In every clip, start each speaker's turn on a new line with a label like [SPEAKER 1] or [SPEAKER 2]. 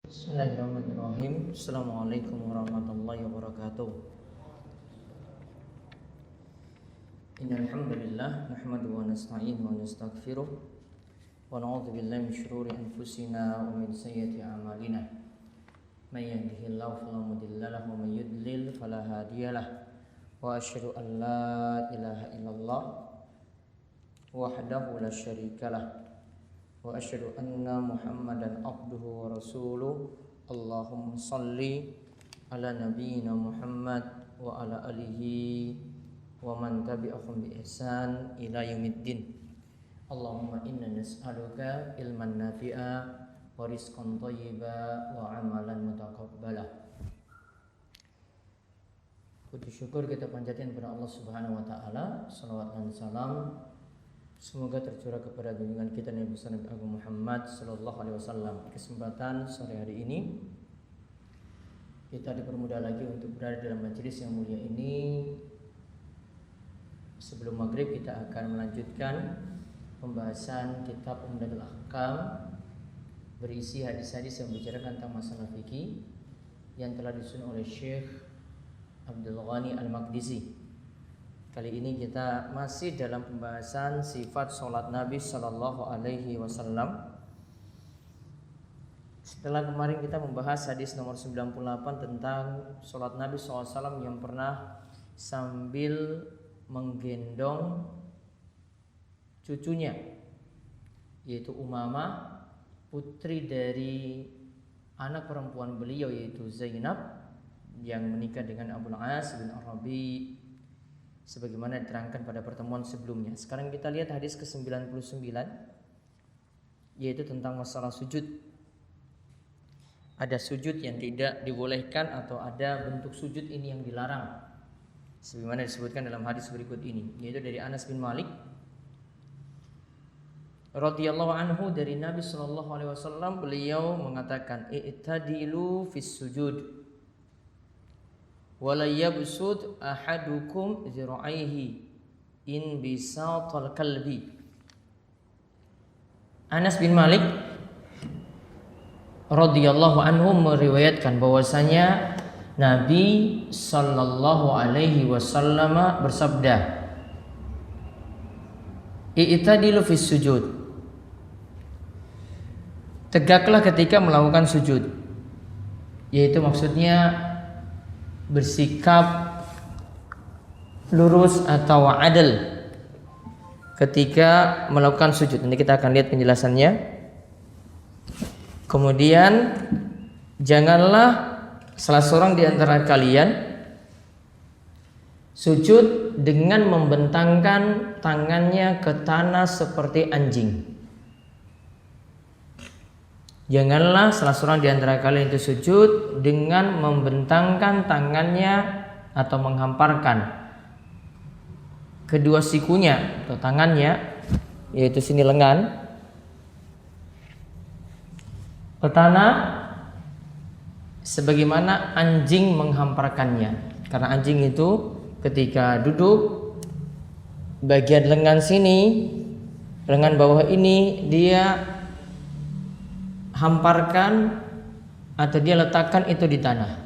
[SPEAKER 1] Bismillahirrahmanirrahim. Assalamualaikum warahmatullahi wabarakatuh. Innal hamdalillah nahmaduhu wa nasta'inuhu wa nastaghfiruh wa na'udzu billahi min shururi anfusina wa min sayyiati a'malina. May yahdihillahu fala mudilla lahu wa may yudlil fala hadiyalah. Wa asyhadu an la ilaha illallah wahdahu la syarikalah wa asyhadu anna Muhammadan abduhu wa rasuluh. Allahumma salli ala nabiyyina Muhammad wa ala alihi wa man tabi'ahum bi ihsan ila yaumiddin. Allahumma inna nas'aluka ilman nafi'a wa rizqan thayyiba wa amalan mutaqabbala. Puji syukur kita panjatkan kepada Allah Subhanahu wa taala. Shalawat dan salam semoga tercurah kepada junjungan kita Nabi Agung Muhammad sallallahu alaihi wasallam. Kesempatan sore hari ini kita dipermudah lagi untuk berada dalam majelis yang mulia ini. Sebelum maghrib kita akan melanjutkan pembahasan kitab Umdatul Ahkam berisi hadis-hadis yang membicarakan tentang masalah fikih yang telah disusun oleh Syekh Abdul Ghani Al-Maqdisi. Kali ini kita masih dalam pembahasan sifat sholat Nabi Sallallahu Alaihi Wasallam. Setelah kemarin kita membahas hadis nomor 98 tentang sholat Nabi SAW yang pernah sambil menggendong cucunya, yaitu Umamah, putri dari anak perempuan beliau yaitu Zainab yang menikah dengan Abul As bin Arabi, sebagaimana diterangkan pada pertemuan sebelumnya. Sekarang kita lihat hadis ke-99, yaitu tentang masalah sujud. Ada sujud yang tidak dibolehkan atau ada bentuk sujud ini yang dilarang, sebagaimana disebutkan dalam hadis berikut ini, yaitu dari Anas bin Malik radhiyallahu anhu dari Nabi sallallahu alaihi wasallam. Beliau mengatakan, "I'tadilu fis sujud wala yabsud ahadukum zira'aihi in bisatal kalbi." Anas bin Malik radhiyallahu anhu meriwayatkan bahwasanya Nabi sallallahu alaihi wasallam bersabda, "I'tadilu fis sujud." Tegaklah ketika melakukan sujud, yaitu maksudnya bersikap lurus atau adil ketika melakukan sujud. Nanti kita akan lihat penjelasannya. Kemudian janganlah salah seorang di antara kalian sujud dengan membentangkan tangannya ke tanah seperti anjing. Janganlah salah seorang di antara kalian itu sujud dengan membentangkan tangannya atau menghamparkan kedua sikunya atau tangannya, yaitu sini lengan, ke tanah sebagaimana anjing menghamparkannya. Karena anjing itu ketika duduk, bagian lengan sini, lengan bawah ini dia hamparkan atau dia letakkan itu di tanah.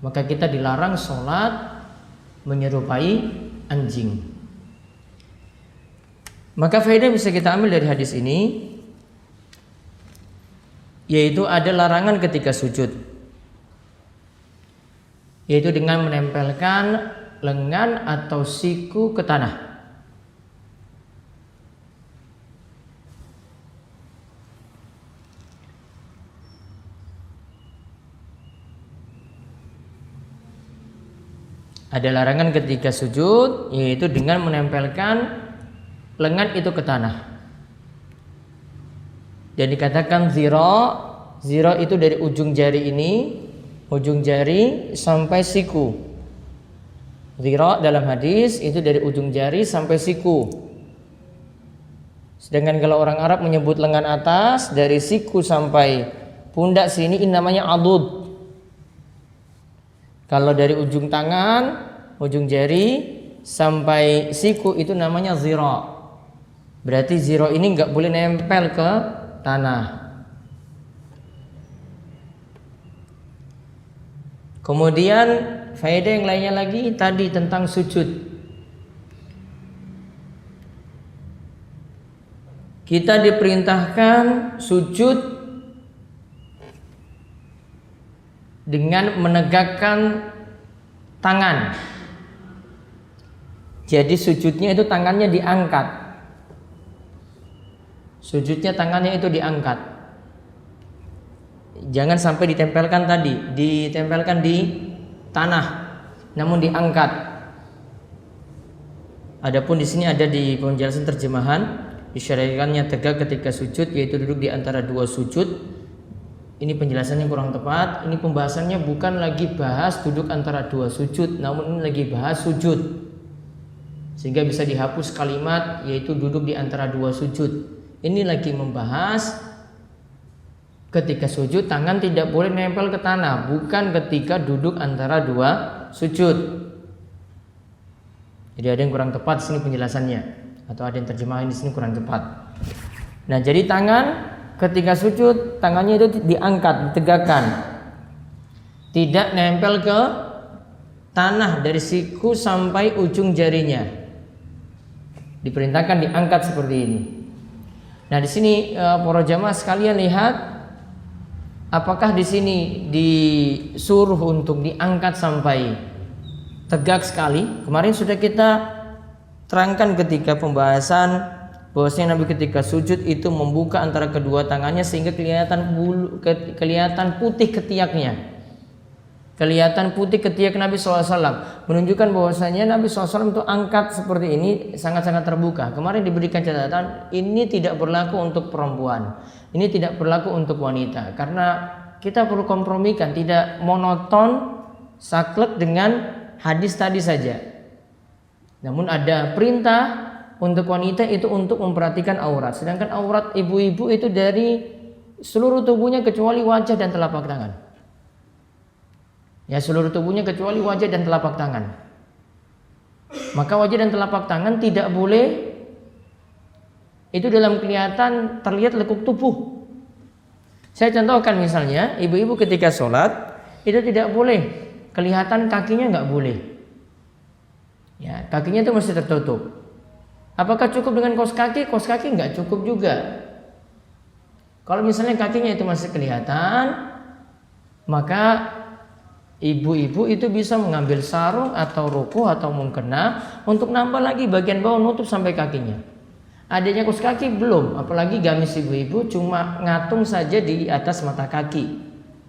[SPEAKER 1] Maka kita dilarang sholat menyerupai anjing. Maka faedah bisa kita ambil dari hadis ini, yaitu ada larangan ketika sujud, yaitu dengan menempelkan lengan atau siku ke tanah. Ada larangan ketika sujud, yaitu dengan menempelkan lengan itu ke tanah. Dan dikatakan zira itu dari ujung jari ini, ujung jari sampai siku. Zira dalam hadis itu dari ujung jari sampai siku. Sedangkan kalau orang Arab menyebut lengan atas dari siku sampai pundak sini, ini namanya adud. Kalau dari ujung tangan, ujung jari sampai siku itu namanya zira. Berarti zira ini nggak boleh nempel ke tanah. Kemudian faedah yang lainnya lagi tadi tentang sujud. Kita diperintahkan sujud dengan menegakkan tangan. Jadi sujudnya itu tangannya diangkat. Sujudnya tangannya itu diangkat. Jangan sampai ditempelkan tadi, ditempelkan di tanah, namun diangkat. Adapun di sini ada di penjelasan terjemahan, disyariatkannya tegak ketika sujud, yaitu duduk di antara dua sujud. Ini penjelasannya kurang tepat. Ini pembahasannya bukan lagi bahas duduk antara dua sujud, namun ini lagi bahas sujud, sehingga bisa dihapus kalimat yaitu duduk di antara dua sujud. Ini lagi membahas ketika sujud tangan tidak boleh nempel ke tanah, bukan ketika duduk antara dua sujud. Jadi ada yang kurang tepat di sini penjelasannya, atau ada yang terjemahan di sini kurang tepat. Nah, jadi tangan ketika sujud tangannya itu diangkat, ditegakkan, tidak nempel ke tanah dari siku sampai ujung jarinya. Diperintahkan diangkat seperti ini. Nah, di sini para jamaah sekalian lihat, apakah di sini disuruh untuk diangkat sampai tegak sekali? Kemarin sudah kita terangkan ketika pembahasan bahwasanya Nabi ketika sujud itu membuka antara kedua tangannya sehingga kelihatan putih ketiaknya. Kelihatan putih ketiak Nabi SAW, menunjukkan bahwasanya Nabi SAW itu angkat seperti ini sangat-sangat terbuka. Kemarin diberikan catatan, ini tidak berlaku untuk perempuan, ini tidak berlaku untuk wanita, karena kita perlu kompromikan, tidak monoton saklek dengan hadis tadi saja. Namun ada perintah untuk wanita itu untuk memperhatikan aurat, sedangkan aurat ibu-ibu itu dari seluruh tubuhnya kecuali wajah dan telapak tangan. Ya, seluruh tubuhnya kecuali wajah dan telapak tangan. Maka wajah dan telapak tangan tidak boleh itu dalam kelihatan terlihat lekuk tubuh. Saya contohkan misalnya, ibu-ibu ketika sholat itu tidak boleh kelihatan kakinya, nggak boleh. Ya, kakinya itu mesti tertutup. Apakah cukup dengan kaos kaki? Kaos kaki nggak cukup juga. Kalau misalnya kakinya itu masih kelihatan, maka ibu-ibu itu bisa mengambil sarung atau ruku atau mukena untuk nambah lagi bagian bawah nutup sampai kakinya. Adanya kaos kaki belum, apalagi gamis ibu-ibu cuma ngatung saja di atas mata kaki,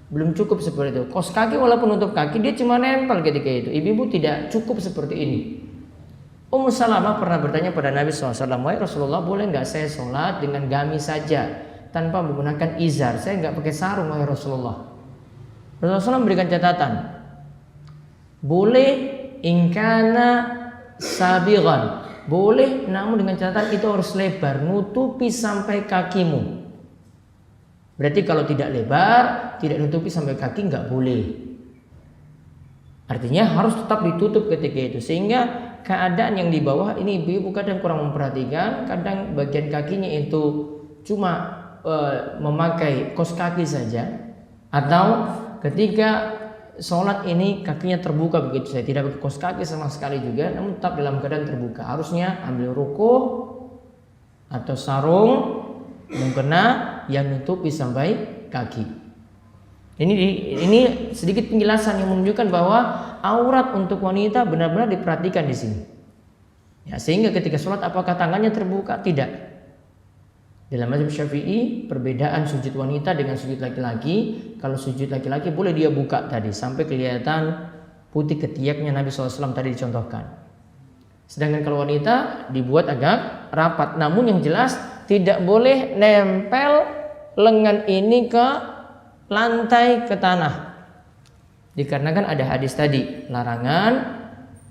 [SPEAKER 1] belum cukup seperti itu. Kaos kaki walaupun nutup kaki dia cuma nempel ketika itu. Ibu-ibu tidak cukup seperti ini. Ummu Salamah pernah bertanya pada Nabi SAW, "Wahai Rasulullah, boleh nggak saya sholat dengan gamis saja tanpa menggunakan izar? Saya nggak pakai sarung, wahai Rasulullah." Rasulullah memberikan catatan, boleh ingkana sabighan, boleh, namun dengan catatan itu harus lebar, nutupi sampai kakimu. Berarti kalau tidak lebar, tidak nutupi sampai kaki, nggak boleh. Artinya harus tetap ditutup ketika itu, sehingga keadaan yang di bawah ini ibu-ibu kadang kurang memperhatikan, kadang bagian kakinya itu cuma memakai kaos kaki saja, atau ketika sholat ini kakinya terbuka begitu saja, tidak pakai kaos kaki sama sekali juga, namun tetap dalam keadaan terbuka. Harusnya ambil ruku atau sarung, mukena yang nutupi sampai kaki. Ini sedikit penjelasan yang menunjukkan bahwa aurat untuk wanita benar-benar diperhatikan di sini. Ya, sehingga ketika sholat apakah tangannya terbuka? Tidak. Dalam mazhab Syafi'i perbedaan sujud wanita dengan sujud laki-laki. Kalau sujud laki-laki boleh dia buka tadi sampai kelihatan putih ketiaknya Nabi SAW tadi dicontohkan. Sedangkan kalau wanita dibuat agak rapat. Namun yang jelas tidak boleh nempel lengan ini ke lantai, ke tanah. Dikarenakan ada hadis tadi, larangan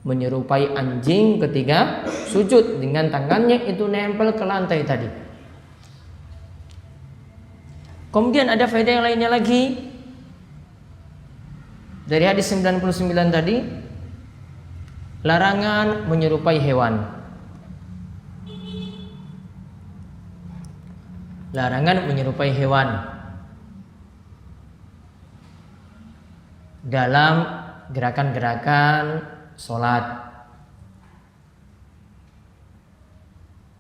[SPEAKER 1] menyerupai anjing ketika sujud dengan tangannya itu nempel ke lantai tadi. Kemudian ada faedah yang lainnya lagi dari hadis 99 tadi, Larangan menyerupai hewan. Larangan menyerupai hewan dalam gerakan-gerakan sholat.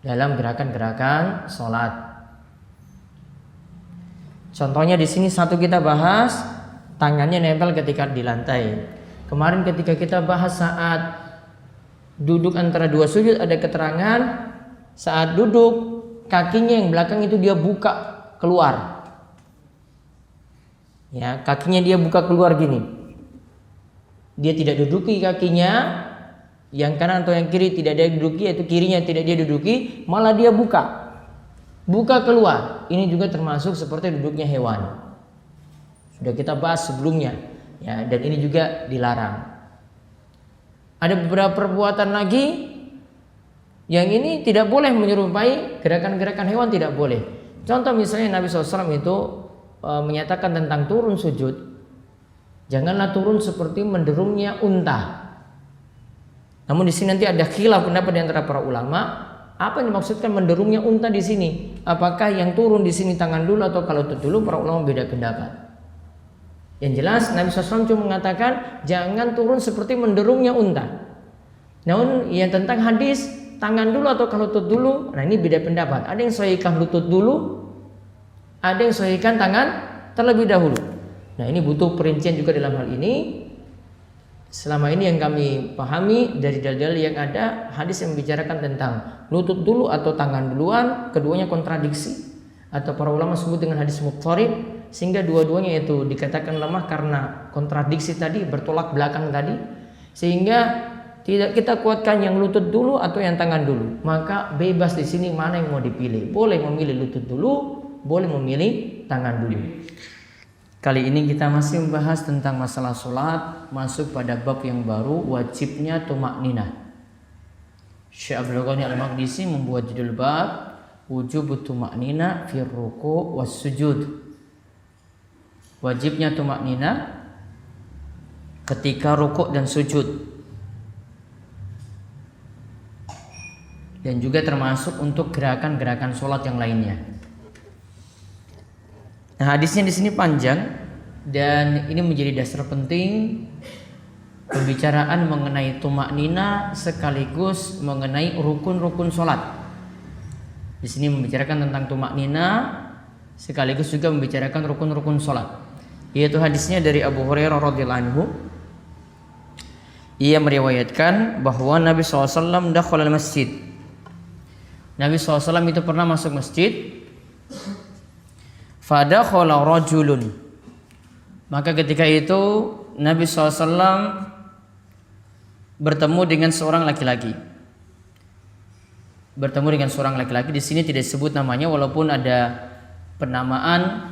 [SPEAKER 1] Dalam gerakan-gerakan sholat. Contohnya di sini satu kita bahas, tangannya nempel ketika di lantai. Kemarin ketika kita bahas saat duduk antara dua sujud, ada keterangan saat duduk kakinya yang belakang itu dia buka keluar. Ya, kakinya dia buka keluar gini. Dia tidak duduki kakinya, yang kanan atau yang kiri tidak dia duduki, yaitu kirinya tidak dia duduki, malah dia buka keluar. Ini juga termasuk seperti duduknya hewan. Sudah kita bahas sebelumnya, ya, dan ini juga dilarang. Ada beberapa perbuatan lagi yang ini tidak boleh menyerupai gerakan-gerakan hewan, tidak boleh. Contoh misalnya Nabi SAW itu menyatakan tentang turun sujud, janganlah turun seperti menderumnya unta. Namun di sini nanti ada khilaf pendapat di antara para ulama, apa yang dimaksudkan menderumnya unta di sini? Apakah yang turun di sini tangan dulu atau kalau lutut dulu? Para ulama beda pendapat. Yang jelas Nabi SAW cuma mengatakan jangan turun seperti menderumnya unta. Namun yang tentang hadis tangan dulu atau kalau lutut dulu, nah ini beda pendapat. Ada yang sahihkan lutut dulu, ada yang sahihkan tangan terlebih dahulu. Nah ini butuh perincian juga dalam hal ini. Selama ini yang kami pahami dari dalil yang ada, hadis yang membicarakan tentang lutut dulu atau tangan duluan, keduanya kontradiksi atau para ulama sebut dengan hadis mudharib, sehingga dua-duanya itu dikatakan lemah karena kontradiksi tadi, bertolak belakang tadi, sehingga tidak kita kuatkan yang lutut dulu atau yang tangan dulu. Maka bebas di sini mana yang mau dipilih. Boleh memilih lutut dulu, boleh memilih tangan dulu. Kali ini kita masih membahas tentang masalah sholat, masuk pada bab yang baru, wajibnya tumakninah. Syekh Abdul Ghani Al-Maqdisi membuat judul bab wujubut tumakninah fi ruku' was sujud. Wajibnya tumakninah ketika rukuk dan sujud. Dan juga termasuk untuk gerakan-gerakan sholat yang lainnya. Nah, hadisnya di sini panjang dan ini menjadi dasar penting pembicaraan mengenai tumaknina sekaligus mengenai rukun-rukun sholat. Di sini membicarakan tentang tumaknina sekaligus juga membicarakan rukun-rukun sholat. Yaitu hadisnya dari Abu Hurairah radhiyallahu anhu. Ia meriwayatkan bahwa Nabi SAW dakhala al-masjid. Nabi SAW itu pernah masuk masjid. Fadakhala rajulun. Maka ketika itu Nabi SAW bertemu dengan seorang laki-laki. Bertemu dengan seorang laki-laki. Di sini tidak disebut namanya, walaupun ada penamaan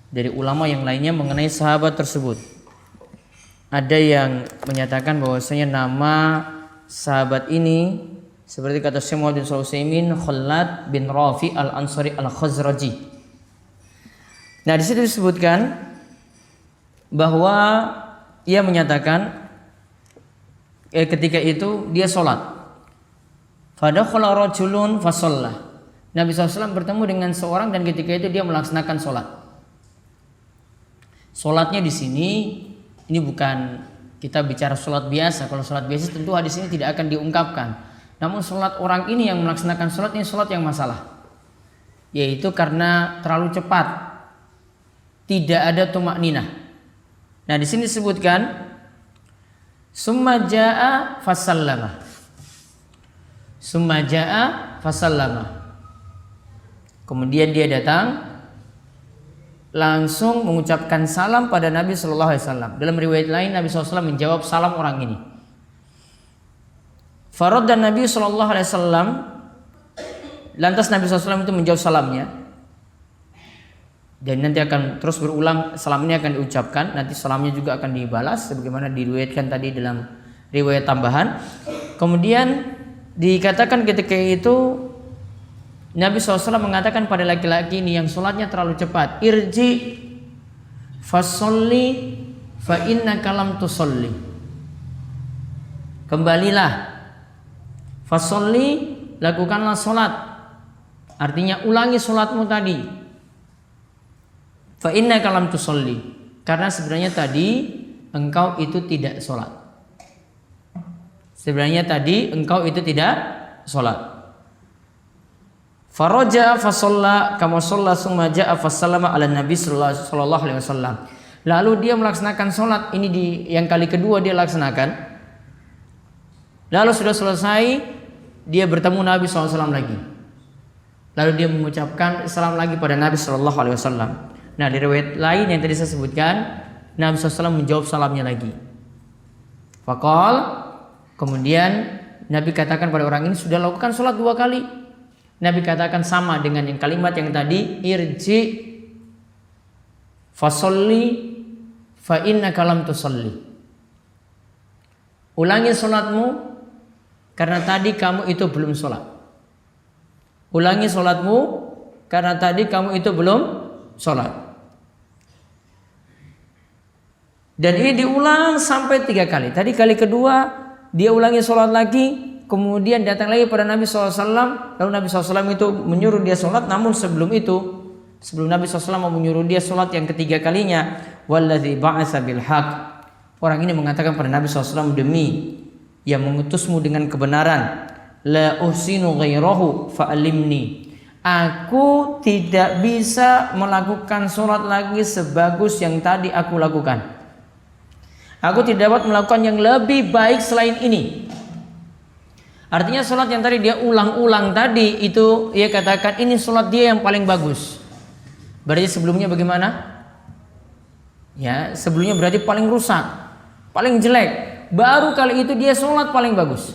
[SPEAKER 1] dari ulama yang lainnya mengenai sahabat tersebut. Ada yang menyatakan bahwasanya nama sahabat ini seperti kata Syekh Muhammad bin Shalih Al-Utsaimin, Khalad bin Rafi al-Ansari al-Khazraji. Nah, di situ disebutkan bahwa ia menyatakan ketika itu dia sholat. Fadakhala rajulun fasalla. Nabi SAW bertemu dengan seorang dan ketika itu dia melaksanakan sholat. Sholatnya di sini ini bukan kita bicara sholat biasa. Kalau sholat biasa tentu hadis ini tidak akan diungkapkan. Namun sholat orang ini yang melaksanakan sholat ini sholat yang masalah. Yaitu karena terlalu cepat. Tidak ada tumakninah. Nah, di sini disebutkan summa jaa fasallama. Summa jaa fasallama. Kemudian dia datang langsung mengucapkan salam pada Nabi sallallahu alaihi wasallam. Dalam riwayat lain Nabi sallallahu alaihi wasallam menjawab salam orang ini. Faradda Nabi sallallahu alaihi wasallam, lantas Nabi sallallahu alaihi wasallam itu menjawab salamnya. Dan nanti akan terus berulang, salam ini akan diucapkan, nanti salamnya juga akan dibalas sebagaimana diriwayatkan tadi dalam riwayat tambahan. Kemudian dikatakan ketika itu Nabi SAW mengatakan pada laki-laki ini yang sholatnya terlalu cepat, irji fasolli fa innaka lam tusolli. kembalilah. Fasolli, lakukanlah solat. Artinya ulangi solatmu tadi. Fa innaka lam tusolli, karena sebenarnya tadi engkau itu tidak solat. Sebenarnya tadi engkau itu tidak solat. Faraja fasalla kama shalla summa jaa fasallama ala nabi sallallahu alaihi wasallam. Lalu dia melaksanakan solat ini yang kali kedua dia laksanakan. Lalu sudah selesai, dia bertemu Nabi SAW lagi. Lalu dia mengucapkan salam lagi pada Nabi SAW. Nah, di riwayat lain yang tadi saya sebutkan, Nabi SAW menjawab salamnya lagi. Faqal, kemudian Nabi katakan pada orang ini, sudah lakukan sholat 2 kali. Nabi katakan sama dengan yang kalimat yang tadi, irji fasolli fa innaka lam tusolli. Ulangi sholatmu karena tadi kamu itu belum sholat. Ulangi sholatmu karena tadi kamu itu belum sholat. Dan ini diulang sampai 3 kali. Tadi kali kedua dia ulangi sholat lagi, kemudian datang lagi pada Nabi SAW. Lalu Nabi SAW itu menyuruh dia sholat. Namun sebelum Nabi SAW mau menyuruh dia sholat yang ketiga kalinya, walladzi ba'atsa bil haq, orang ini mengatakan pada Nabi SAW, demi yang mengutusmu dengan kebenaran, la uhsinu ghairahu fa'alimni, aku tidak bisa melakukan sholat lagi sebagus yang tadi aku lakukan. Aku tidak dapat melakukan yang lebih baik selain ini. Artinya sholat yang tadi dia ulang-ulang tadi itu, ia katakan ini sholat dia yang paling bagus. Berarti sebelumnya bagaimana? Ya, sebelumnya berarti paling rusak, paling jelek. Baru kali itu dia sholat paling bagus.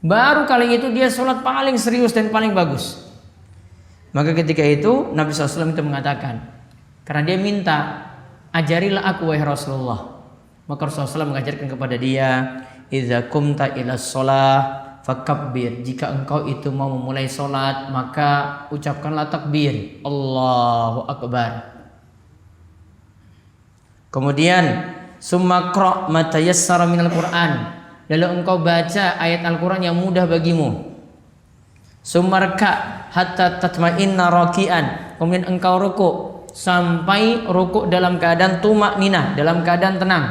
[SPEAKER 1] Baru kali itu dia sholat paling serius dan paling bagus. Maka ketika itu Nabi SAW itu mengatakan, karena dia minta, ajarilah aku wahai Rasulullah. Maka Rasulullah SAW mengajarkan kepada dia, idza qumta ila shalah fakabbir, jika engkau itu mau memulai sholat maka ucapkanlah takbir, Allahu Akbar. Kemudian summa qra' ma tayassara minal Qur'an, lalu engkau baca ayat Al-Qur'an yang mudah bagimu. Summa raka' hatta tatma'inna raki'an, kemudian engkau rukuk sampai rukuk dalam keadaan tumakninah, dalam keadaan tenang.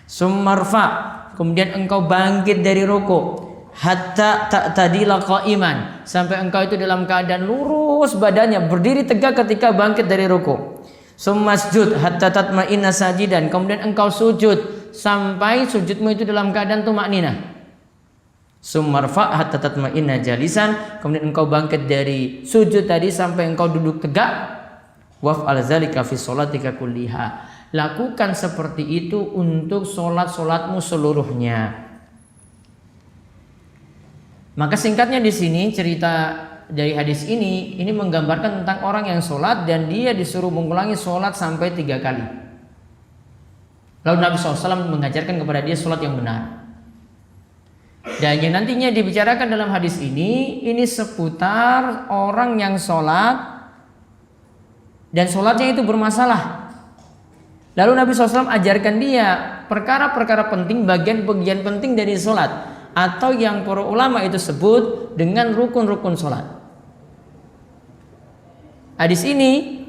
[SPEAKER 1] Summa rfa', kemudian engkau bangkit dari rukuk hatta ta'tadila qa'iman, sampai engkau itu dalam keadaan lurus badannya, berdiri tegak ketika bangkit dari rukuk. Summasjud hatta tatma'inna sajidan, kemudian engkau sujud sampai sujudmu itu dalam keadaan tumakninah. Summarfa hatta tatma'inna jalisan, kemudian engkau bangkit dari sujud tadi sampai engkau duduk tegak. Waf'al zalika fi sholatika kulliha, lakukan seperti itu untuk solatmu seluruhnya. Maka singkatnya di sini cerita dari hadis ini menggambarkan tentang orang yang sholat dan dia disuruh mengulangi sholat sampai 3 kali. Lalu Nabi SAW mengajarkan kepada dia sholat yang benar. Dan yang nantinya dibicarakan dalam hadis ini seputar orang yang sholat dan sholatnya itu bermasalah. Lalu Nabi SAW ajarkan dia perkara-perkara penting, bagian-bagian penting dari sholat, atau yang para ulama itu sebut dengan rukun-rukun sholat. Hadis ini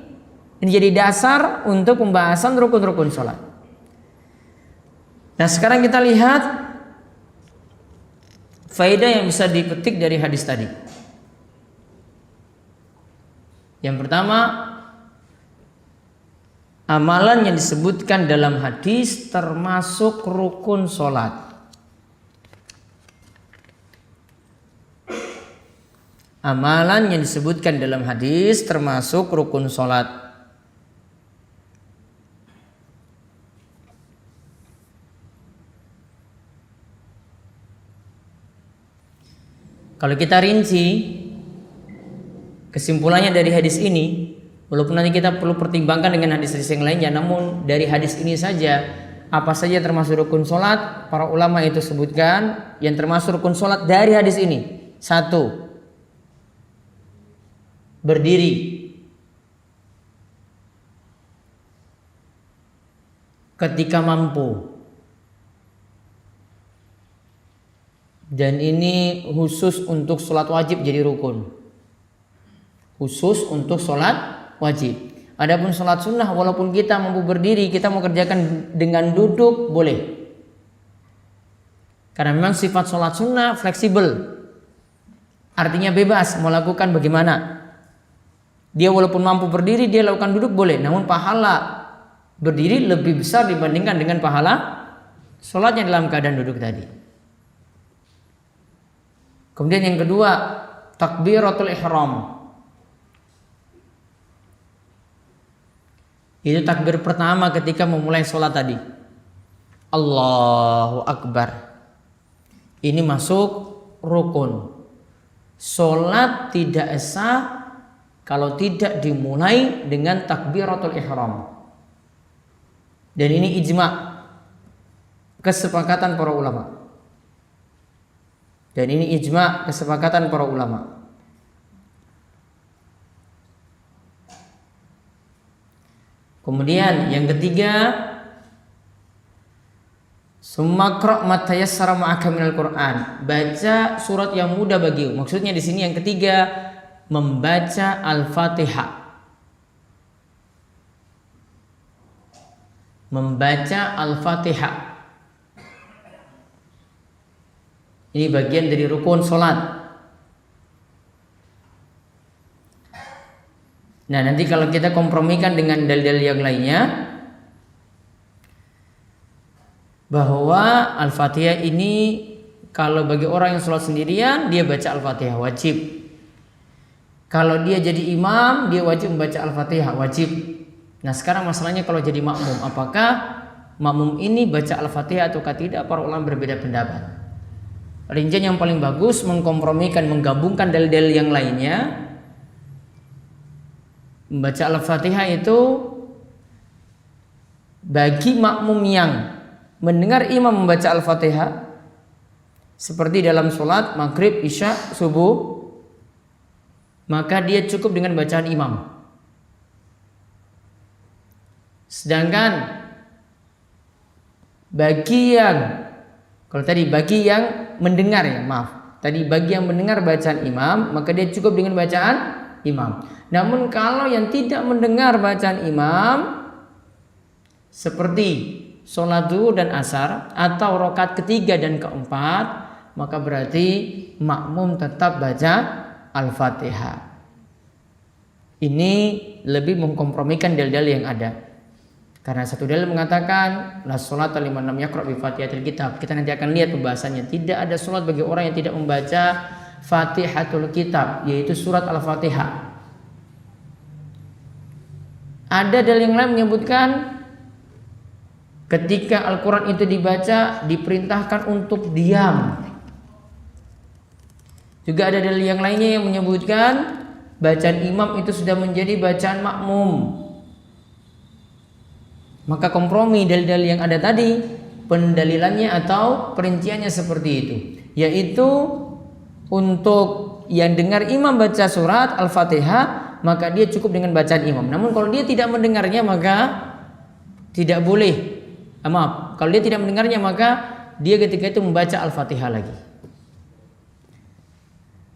[SPEAKER 1] menjadi dasar untuk pembahasan rukun-rukun sholat. Nah, sekarang kita lihat faedah yang bisa dipetik dari hadis tadi. Yang pertama, amalan yang disebutkan dalam hadis termasuk rukun sholat. Amalan yang disebutkan dalam hadis termasuk rukun sholat. Kalau kita rinci kesimpulannya dari hadis ini, walaupun nanti kita perlu pertimbangkan dengan hadis-hadis yang lainnya, namun dari hadis ini saja apa saja termasuk rukun sholat, para ulama itu sebutkan yang termasuk rukun sholat dari hadis ini. 1, berdiri. Ketika mampu. Dan ini khusus untuk sholat wajib jadi rukun. Khusus untuk sholat wajib. Adapun sholat sunnah, walaupun kita mampu berdiri, kita mau kerjakan dengan duduk, boleh. Karena memang sifat sholat sunnah fleksibel. Artinya bebas mau lakukan bagaimana. Dia walaupun mampu berdiri, dia lakukan duduk boleh. Namun pahala berdiri lebih besar dibandingkan dengan pahala sholatnya dalam keadaan duduk tadi. Kemudian yang kedua, takbiratul ihram. Itu takbir pertama ketika memulai sholat tadi. Allahu Akbar. Ini masuk rukun. Sholat tidak sah kalau tidak dimulai dengan takbiratul ihram. Dan ini ijma', kesepakatan para ulama. Dan ini ijma' kesepakatan para ulama. Kemudian yang ketiga, summa qra' ma tayassara ma'aka minal Qur'an. Baca surat yang mudah bagimu. Maksudnya di sini yang ketiga, membaca Al-Fatihah. Membaca Al-Fatihah. Ini bagian dari rukun sholat. Nah, nanti kalau kita kompromikan dengan dalil-dalil yang lainnya, bahwa Al-Fatihah ini kalau bagi orang yang sholat sendirian, dia baca Al-Fatihah wajib. Kalau dia jadi imam, dia wajib membaca Al-Fatihah wajib. Nah, sekarang masalahnya kalau jadi makmum, apakah makmum ini baca Al-Fatihah atau tidak? Para ulama berbeda pendapat. Rincian yang paling bagus mengkompromikan, menggabungkan dalil-dalil yang lainnya. Membaca Al-Fatihah itu bagi makmum yang mendengar imam membaca Al-Fatihah, seperti dalam sholat maghrib, isya, subuh, maka dia cukup dengan bacaan imam. Sedangkan bagi yang, kalau tadi bagi yang mendengar, ya maaf, tadi bagi yang mendengar bacaan imam, maka dia cukup dengan bacaan imam. Namun kalau yang tidak mendengar bacaan imam, seperti sholat zuhur dan asar atau rakaat ketiga dan keempat, maka berarti makmum tetap baca Al-Fatihah. Ini lebih mengkompromikan dalil-dalil yang ada. Karena satu dalil mengatakan la sholata liman lam yaqra' bi Fatihatil Kitab. Kita nanti akan lihat pembahasannya. Tidak ada sholat bagi orang yang tidak membaca Fatihatul Kitab, yaitu surat Al-Fatihah. Ada dalil yang lain menyebutkan ketika Al-Quran itu dibaca diperintahkan untuk diam. Juga ada dalil yang lainnya yang menyebutkan bacaan imam itu sudah menjadi bacaan makmum. Maka kompromi dalil-dalil yang ada tadi, pendalilannya atau perinciannya seperti itu, yaitu untuk yang dengar imam baca surat Al-Fatihah, maka dia cukup dengan bacaan imam. Namun kalau dia tidak mendengarnya, maka tidak boleh. Maaf, kalau dia tidak mendengarnya, maka dia ketika itu membaca Al-Fatihah lagi.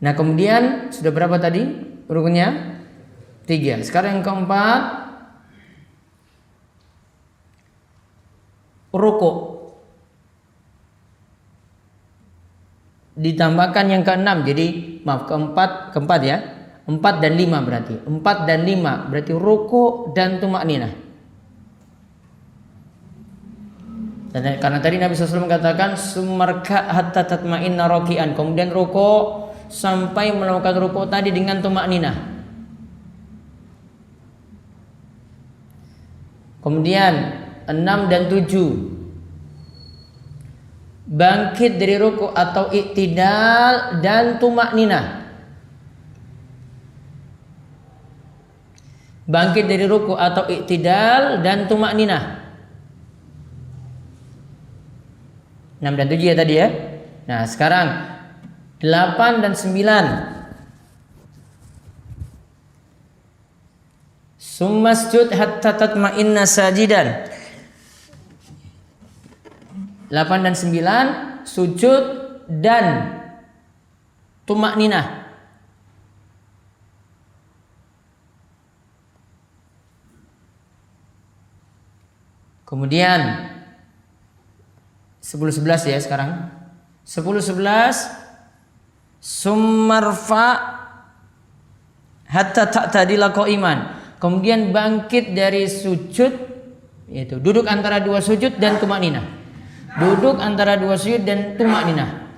[SPEAKER 1] Nah, kemudian sudah berapa tadi rukunnya? 3. Sekarang yang keempat, rukuk. Ditambahkan yang keenam, jadi maaf, keempat ya. 4 dan 5 berarti. 4 dan 5 berarti rukuk dan tumakninah. Dan karena tadi Nabi SAW mengatakan sumarka hatta tatma'inna raki'an, kemudian rukuk sampai melakukan rukuk tadi dengan tumakninah. Kemudian 6 dan 7 bangkit dari rukuk atau iktidal dan tumakninah. Bangkit dari rukuk atau iktidal dan tumakninah. 6 dan 7 ya tadi ya. Nah, sekarang 8 dan 9. Summasjud hatta tatma'inna sajidan. 8 dan 9 sujud dan tumakninah. Kemudian 10-11 ya sekarang. 10-11 summarfa hatta ta'tadila qa'iman. Kemudian bangkit dari sujud, yaitu duduk antara dua sujud dan tumakninah. Duduk antara dua sujud dan tumakninah.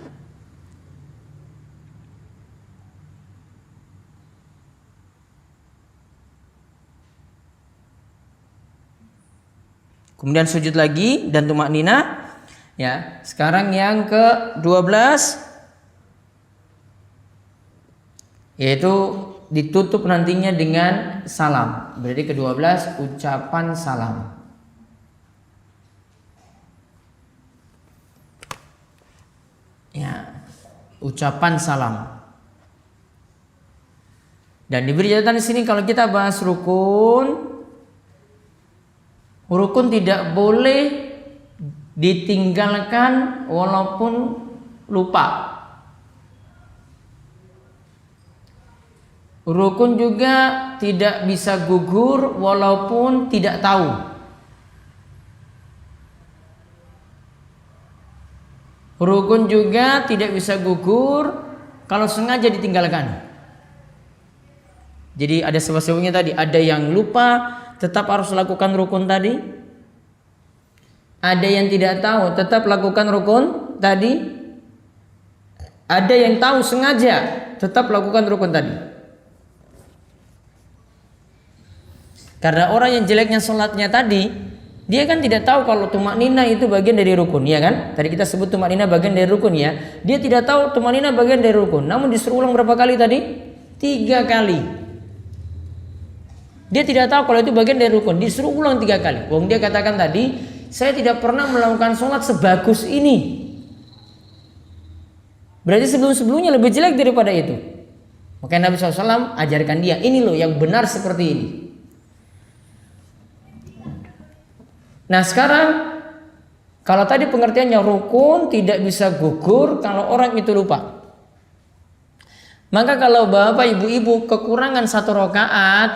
[SPEAKER 1] Kemudian sujud lagi dan tumakninah. Ya, sekarang yang ke-12 yaitu ditutup nantinya dengan salam. Berarti ke-12 ucapan salam. Ya, ucapan salam. Dan diberi catatan di sini kalau kita bahas rukun tidak boleh ditinggalkan walaupun lupa. Rukun juga tidak bisa gugur walaupun tidak tahu. Rukun juga tidak bisa gugur kalau sengaja ditinggalkan. Jadi ada sebab-sebabnya tadi. Ada yang lupa tetap harus lakukan rukun tadi. Ada yang tidak tahu tetap lakukan rukun tadi. Ada yang tahu sengaja tetap lakukan rukun tadi. Karena orang yang jeleknya sholatnya tadi, dia kan tidak tahu kalau tumakninah itu bagian dari rukun, ya kan? Tadi kita sebut tumakninah bagian dari rukun ya. Dia tidak tahu tumakninah bagian dari rukun. Namun disuruh ulang berapa kali tadi? 3 kali. Dia tidak tahu kalau itu bagian dari rukun, disuruh ulang 3 kali. Wong dia katakan tadi, saya tidak pernah melakukan sholat sebagus ini. Berarti sebelum-sebelumnya lebih jelek daripada itu. Makanya Nabi SAW ajarkan dia, ini loh yang benar seperti ini. Nah sekarang kalau tadi pengertiannya rukun tidak bisa gugur kalau orang itu lupa. Maka kalau bapak ibu-ibu kekurangan 1 rakaat,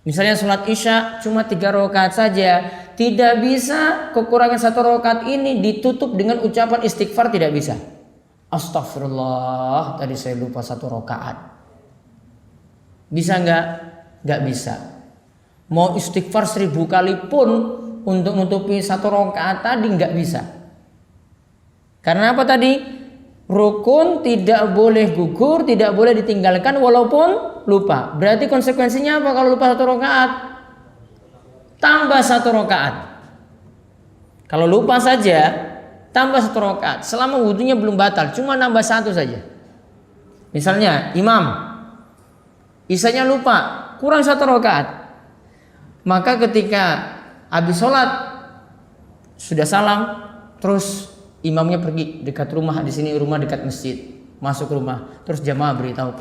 [SPEAKER 1] misalnya sholat isya cuma 3 rakaat saja, tidak bisa kekurangan 1 rakaat ini ditutup dengan ucapan istighfar, tidak bisa. Astagfirullah, tadi saya lupa 1 rakaat. Bisa nggak? Nggak bisa. Mau istighfar 1000 kali pun untuk menutupi 1 rakaat tadi nggak bisa. Karena apa tadi? Rukun tidak boleh gugur, tidak boleh ditinggalkan walaupun lupa. Berarti konsekuensinya apa kalau lupa 1 rakaat? Tambah 1 rakaat. Kalau lupa saja tambah 1 rakaat selama wudunya belum batal, cuma nambah 1 saja. Misalnya imam isyanya lupa, kurang 1 rakaat. Maka ketika habis sholat sudah salam, terus imamnya pergi dekat rumah, di sini rumah dekat masjid, masuk rumah, terus jamaah beritahu,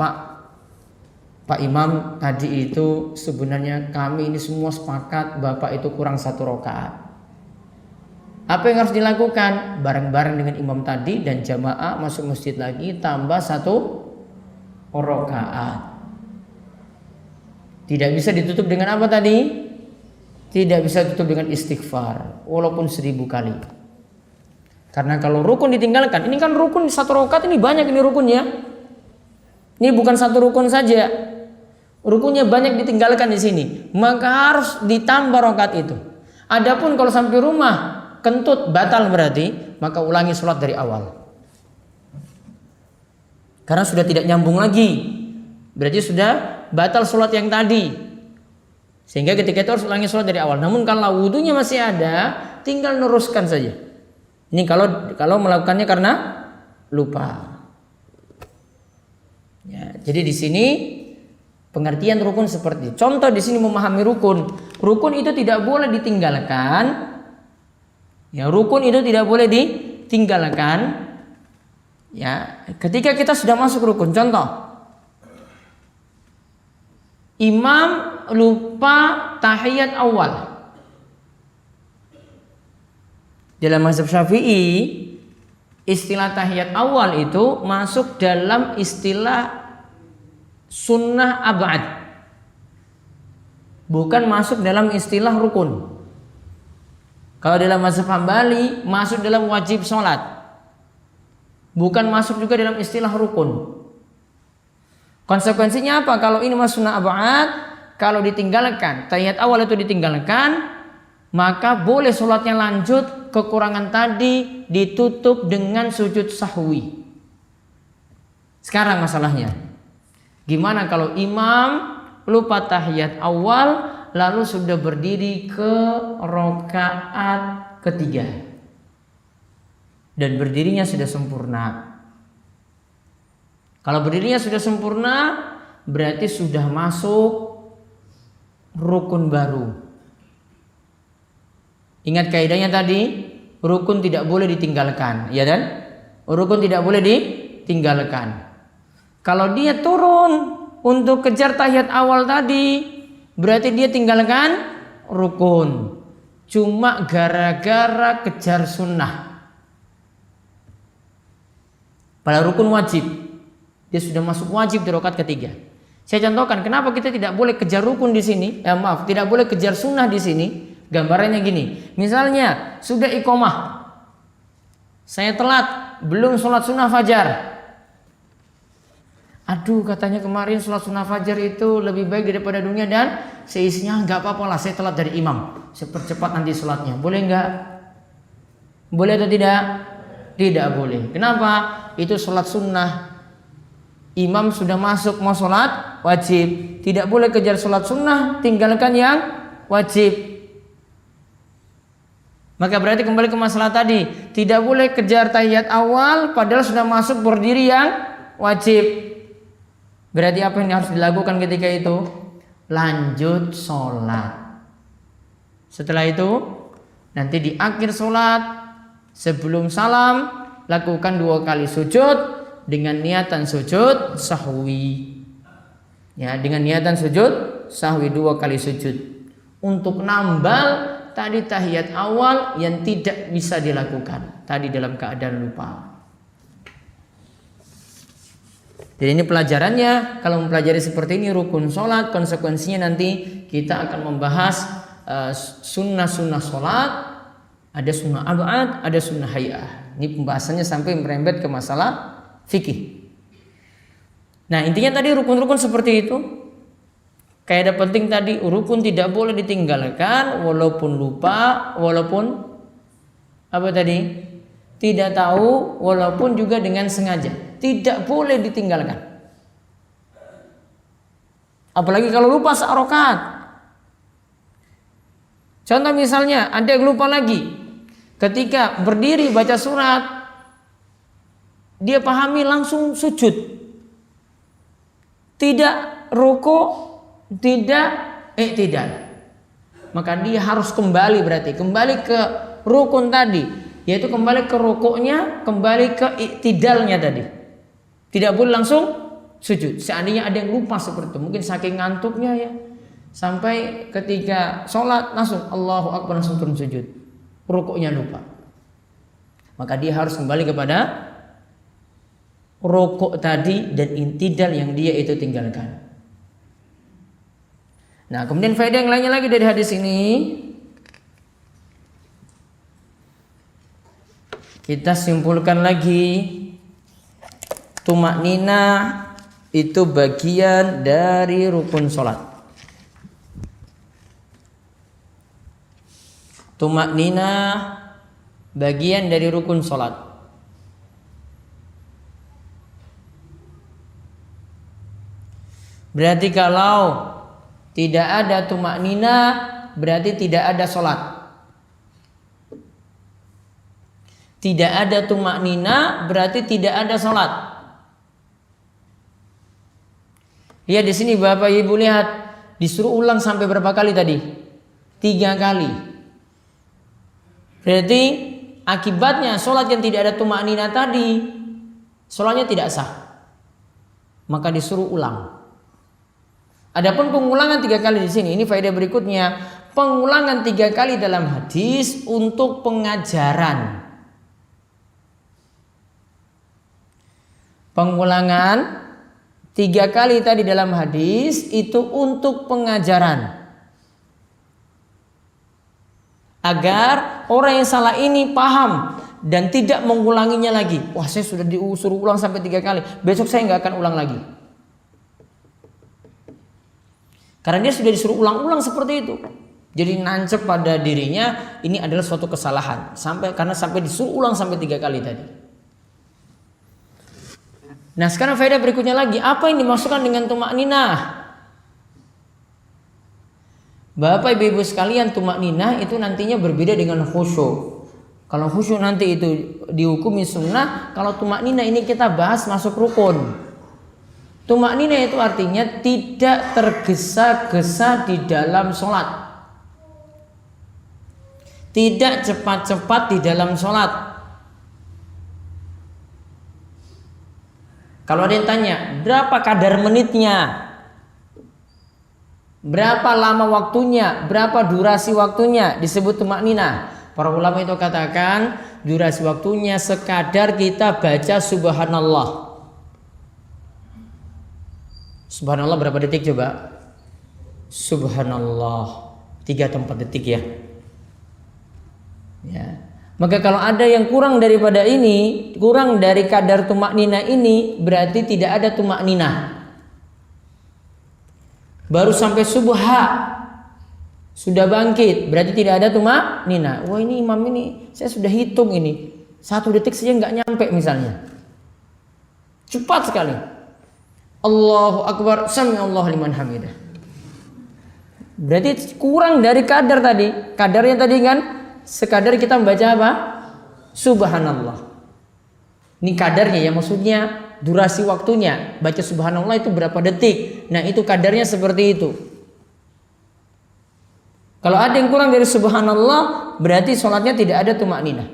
[SPEAKER 1] Pak Imam, tadi itu sebenarnya kami ini semua sepakat Bapak itu kurang 1 rakaat. Apa yang harus dilakukan? Bareng-bareng dengan imam tadi dan jamaah masuk masjid lagi tambah 1 rakaat. Tidak bisa ditutup dengan apa tadi? Tidak bisa tutup dengan istighfar walaupun 1000 kali. Karena kalau rukun ditinggalkan, ini kan rukun 1 rakaat ini banyak ini rukunnya. Ini bukan 1 rukun saja. Rukunnya banyak ditinggalkan di sini. Maka harus ditambah rakaat itu. Adapun kalau sampai rumah kentut batal berarti, maka ulangi sholat dari awal. Karena sudah tidak nyambung lagi. Berarti sudah batal sholat yang tadi. Sehingga ketika itu harus ulangi sholat dari awal. Namun kalau wudunya masih ada, tinggal neruskan saja. Ini kalau melakukannya karena lupa. Ya, jadi di sini pengertian rukun seperti itu. Contoh di sini memahami rukun. Rukun itu tidak boleh ditinggalkan. Ya, rukun itu tidak boleh ditinggalkan. Ya, ketika kita sudah masuk rukun, contoh. Imam lupa tahiyat awal. Dalam mazhab Syafi'i, Istilah tahiyat awal itu masuk dalam istilah sunnah ab'ad, bukan masuk dalam istilah rukun. Kalau dalam mazhab Hambali masuk dalam wajib sholat, bukan masuk juga dalam istilah rukun. Konsekuensinya apa? Kalau ini masuk sunnah ab'ad, kalau ditinggalkan tahiyat awal itu ditinggalkan, maka boleh sholatnya lanjut, kekurangan tadi ditutup dengan sujud sahwi. Sekarang masalahnya, gimana kalau imam lupa tahiyat awal lalu sudah berdiri ke rakaat ketiga dan berdirinya sudah sempurna? Kalau berdirinya sudah sempurna berarti sudah masuk rukun baru. Ingat kaidahnya tadi, rukun tidak boleh ditinggalkan, ya kan? Rukun tidak boleh ditinggalkan. Kalau dia turun untuk kejar tahiyat awal tadi, berarti dia tinggalkan rukun. Cuma gara-gara kejar sunnah. Pada rukun wajib, dia sudah masuk wajib di rakaat ketiga. Saya contohkan kenapa kita tidak boleh kejar rukun di sini. Tidak boleh kejar sunnah di sini. Gambarannya gini, misalnya sudah iqomah, saya telat, belum sholat sunnah fajar. Aduh, katanya kemarin sholat sunnah fajar itu lebih baik daripada dunia dan seisinya. Nggak apa-apa lah, saya telat dari imam, saya percepat nanti sholatnya. Boleh nggak? Boleh atau tidak? Tidak boleh. Kenapa? Itu sholat sunnah. Imam sudah masuk mau sholat wajib. Tidak boleh kejar sholat sunnah, tinggalkan yang wajib. Maka berarti kembali ke masalah tadi, tidak boleh kejar tahiyat awal padahal sudah masuk berdiri yang wajib. Berarti apa yang harus dilakukan ketika itu? Lanjut sholat. Setelah itu nanti di akhir sholat sebelum salam lakukan 2 kali sujud dengan niatan sujud sahwi. Ya, dengan niatan sujud sahwi 2 kali sujud untuk nambal tadi tahiyat awal yang tidak bisa dilakukan tadi dalam keadaan lupa. Jadi ini pelajarannya. Kalau mempelajari seperti ini rukun sholat, konsekuensinya nanti kita akan membahas sunnah-sunnah sholat. Ada sunnah ab'ad, ada sunnah hay'ah. Ini pembahasannya sampai merembet ke masalah fikih. Nah intinya tadi rukun-rukun seperti itu. Kaidah penting tadi, rukun tidak boleh ditinggalkan walaupun lupa, walaupun apa tadi? Tidak tahu, walaupun juga dengan sengaja. Tidak boleh ditinggalkan. Apalagi kalau lupa serokaat. Contoh misalnya, ada yang lupa lagi. Ketika berdiri baca surat, dia pahami langsung sujud. Tidak ruku, tidak i'tidal, maka dia harus kembali, berarti kembali ke rukun tadi, yaitu kembali ke rukuknya, kembali ke i'tidalnya tadi. Tidak boleh langsung sujud. Seandainya ada yang lupa seperti itu, mungkin saking ngantuknya ya, sampai ketika sholat langsung Allahu Akbar langsung turun sujud, rukuknya lupa, maka dia harus kembali kepada rukuk tadi dan i'tidal yang dia itu tinggalkan. Nah, kemudian faedah yang lainnya lagi dari hadis ini, kita simpulkan lagi, tumaknina itu bagian dari rukun sholat. Tumaknina bagian dari rukun sholat. Berarti kalau tidak ada tumaknina berarti tidak ada sholat. Tidak ada tumaknina berarti tidak ada sholat. Lihat di sini Bapak Ibu, lihat disuruh ulang sampai berapa kali tadi? 3 kali. Berarti akibatnya sholat yang tidak ada tumaknina tadi, sholatnya tidak sah. Maka disuruh ulang. Adapun pengulangan 3 kali di sini, ini faedah berikutnya. Pengulangan 3 kali dalam hadis untuk pengajaran. Pengulangan 3 kali tadi dalam hadis itu untuk pengajaran. Agar orang yang salah ini paham dan tidak mengulanginya lagi. Wah, saya sudah disuruh ulang sampai 3 kali. Besok saya nggak akan ulang lagi. Karena dia sudah disuruh ulang-ulang seperti itu. Jadi nancep pada dirinya ini adalah suatu kesalahan. Karena sampai disuruh ulang sampai 3 kali tadi. Nah, sekarang faedah berikutnya lagi. Apa yang dimaksudkan dengan tumakninah? Bapak ibu sekalian, tumakninah itu nantinya berbeda dengan khusyuk. Kalau khusyuk nanti itu dihukumi sunnah. Kalau tumakninah ini kita bahas masuk rukun. Tumakninah itu artinya tidak tergesa-gesa di dalam sholat. Tidak cepat-cepat di dalam sholat. Kalau ada yang tanya, berapa kadar menitnya? Berapa lama waktunya? Berapa durasi waktunya disebut tumakninah? Para ulama itu katakan durasi waktunya sekadar kita baca subhanallah. Subhanallah berapa detik coba? Subhanallah 3 atau 4 detik ya. Ya. Maka kalau ada yang kurang daripada ini, kurang dari kadar tumakninah ini, berarti tidak ada tumakninah. Baru sampai subha sudah bangkit, berarti tidak ada tumakninah. Wah, ini imam ini saya sudah hitung ini 1 detik saja nggak nyampe misalnya. Cepat sekali. Allahu Akbar, sami'allahu liman hamidah. Berarti kurang dari kadar tadi. Kadarnya tadi kan sekadar kita membaca apa? Subhanallah. Ini kadarnya ya, maksudnya durasi waktunya. Baca subhanallah itu berapa detik. Nah, itu kadarnya seperti itu. Kalau ada yang kurang dari subhanallah, berarti sholatnya tidak ada tumakninah.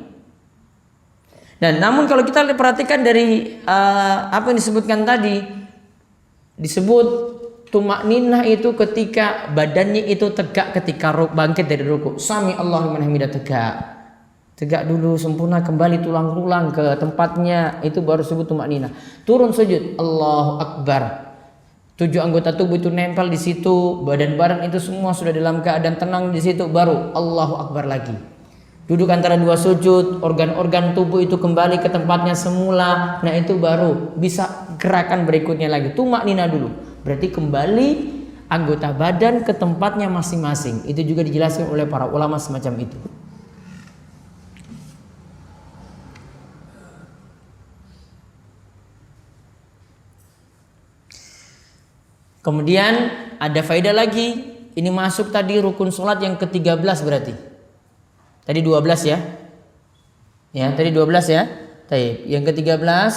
[SPEAKER 1] Dan namun kalau kita perhatikan dari apa yang disebutkan tadi, disebut tumakninah itu ketika badannya itu tegak ketika bangkit dari ruku. Sami Allahu liman hamidah, tegak dulu sempurna, kembali tulang-tulang ke tempatnya, itu baru disebut tumakninah. Turun sujud, Allahu Akbar. 7 anggota tubuh itu nempel di situ, badan-badan itu semua sudah dalam keadaan tenang di situ, baru Allahu Akbar lagi. Duduk antara 2 sujud, organ-organ tubuh itu kembali ke tempatnya semula. Nah, itu baru bisa gerakan berikutnya lagi. Tumakninah dulu. Berarti kembali anggota badan ke tempatnya masing-masing. Itu juga dijelaskan oleh para ulama semacam itu. Kemudian ada faedah lagi. Ini masuk tadi rukun sholat yang ke-13 berarti. Tadi 12 ya. Ya, tadi 12 ya. Baik, yang ke-13.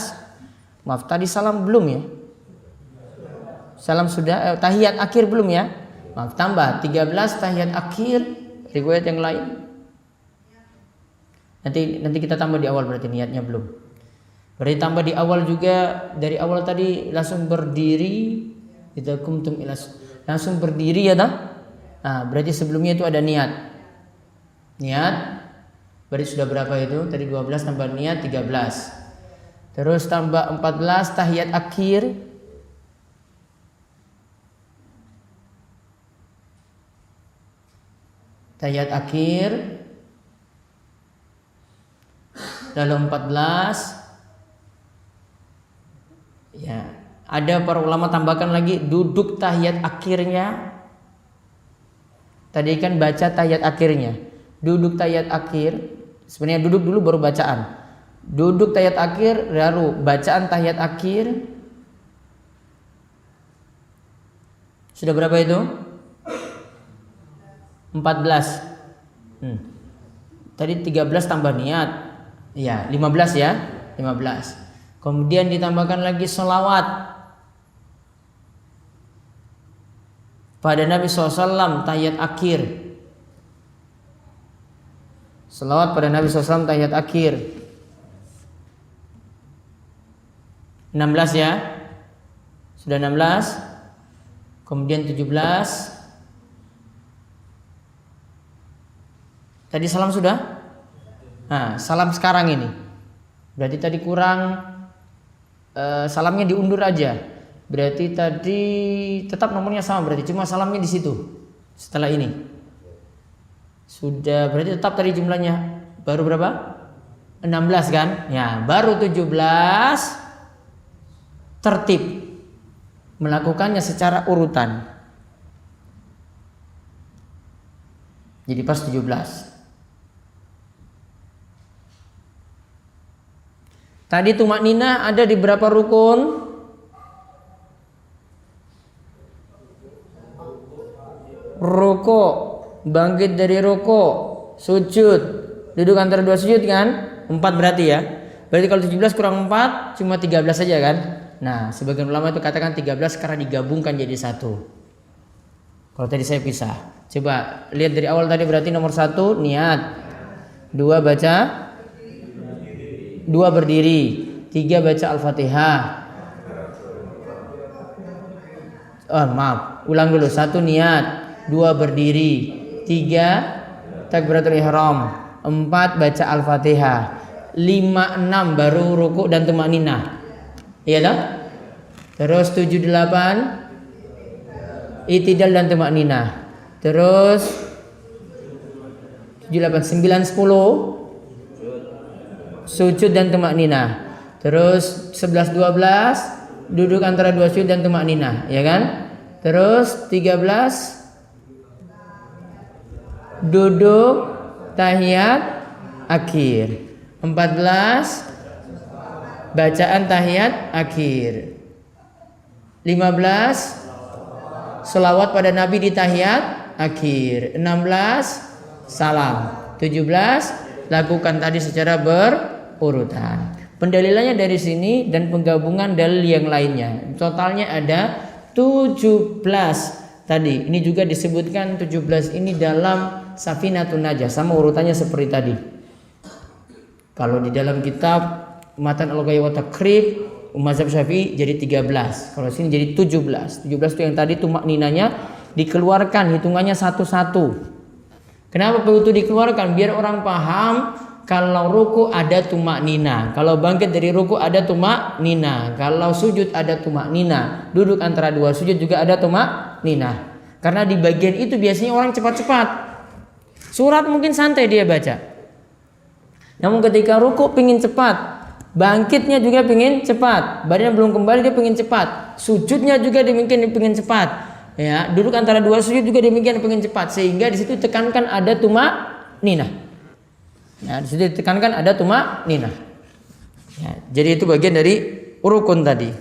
[SPEAKER 1] Maaf, tadi salam belum ya? Salam sudah, tahiyat akhir belum ya? Maaf, tambah 13 tahiyat akhir, riwayat yang lain. Nanti kita tambah di awal, berarti niatnya belum. Berarti tambah di awal juga, dari awal tadi langsung berdiri, idza kumtum ilas, langsung berdiri ya dah. Nah, berarti sebelumnya itu ada niat. Niat berarti sudah berapa itu? Tadi 12 tambah niat 13. Terus tambah 14 tahiyat akhir. Tahiyat akhir. Lalu 14. Ya, ada para ulama tambahkan lagi duduk tahiyat akhirnya. Tadi kan baca tahiyat akhirnya. Duduk tahiyat akhir. Sebenarnya duduk dulu baru bacaan. Duduk tahiyat akhir baru bacaan tahiyat akhir. Sudah berapa itu? 14. Tadi 13 tambah niat. Ya, 15 ya. 15. Kemudian ditambahkan lagi sholawat pada Nabi SAW tahiyat akhir. Sholawat pada Nabi SAW tahiyat akhir. 16 ya. Sudah 16. Kemudian 17. Tadi salam sudah? Nah, salam sekarang ini. Berarti tadi kurang salamnya diundur aja. Berarti tadi tetap nomornya sama, berarti cuma salamnya di situ. Setelah ini sudah, berarti tetap tadi jumlahnya baru berapa? 16 kan? Ya, baru 17 tertib melakukannya secara urutan. Jadi pas 17. Tadi tumak nina ada di berapa rukun? Ruko, bangkit dari ruko, sujud, duduk antara dua sujud kan? 4 berarti ya. Berarti kalau 17 kurang 4 cuma 13 saja kan? Nah, sebagian ulama itu katakan 13 karena digabungkan jadi satu. Kalau tadi saya pisah. Coba lihat dari awal tadi, berarti nomor 1 niat, 2 baca, 2 berdiri, 3 baca Al-Fatihah. Maaf, ulang dulu. 1 niat, 2 berdiri, 3 takbiratul ihram, 4 baca Al-Fatihah, 5, 6 baru ruku dan tumakninah. Iya tak? Terus 7, 8 i'tidal dan tumakninah. Terus 7, 8, 9, 10 sujud dan tumakninah. Terus 11, 12 duduk antara dua sujud dan tumakninah, ya kan? Terus 13 duduk tahiyat akhir, 14 bacaan tahiyat akhir, 15 selawat pada Nabi di tahiyat akhir, 16 salam, 17 lakukan tadi secara berurutan. Pendalilannya dari sini dan penggabungan dalil yang lainnya. Totalnya ada 17 tadi. Ini juga disebutkan 17 ini dalam Safinatun Najah, sama urutannya seperti tadi. Kalau di dalam kitab Matan Al-Ghaya wa Takrib mazhab Syafi'i jadi 13. Kalau sini jadi 17. 17 itu yang tadi tumak ninanya dikeluarkan, hitungannya satu-satu. Kenapa perlu itu dikeluarkan? Biar orang paham kalau ruku ada tumak nina, kalau bangkit dari ruku ada tumak nina, kalau sujud ada tumak nina, duduk antara dua sujud juga ada tumak nina. Karena di bagian itu biasanya orang cepat-cepat. Surat mungkin santai dia baca, namun ketika ruku pingin cepat, bangkitnya juga pingin cepat, badannya belum kembali dia pingin cepat, sujudnya juga demikian dia pingin cepat, ya, duduk antara dua sujud juga demikian pingin cepat, sehingga di situ tekankan ada tumak nina. Nah, di situ ditekankan ada tumak nina. Ya, jadi itu bagian dari rukun tadi.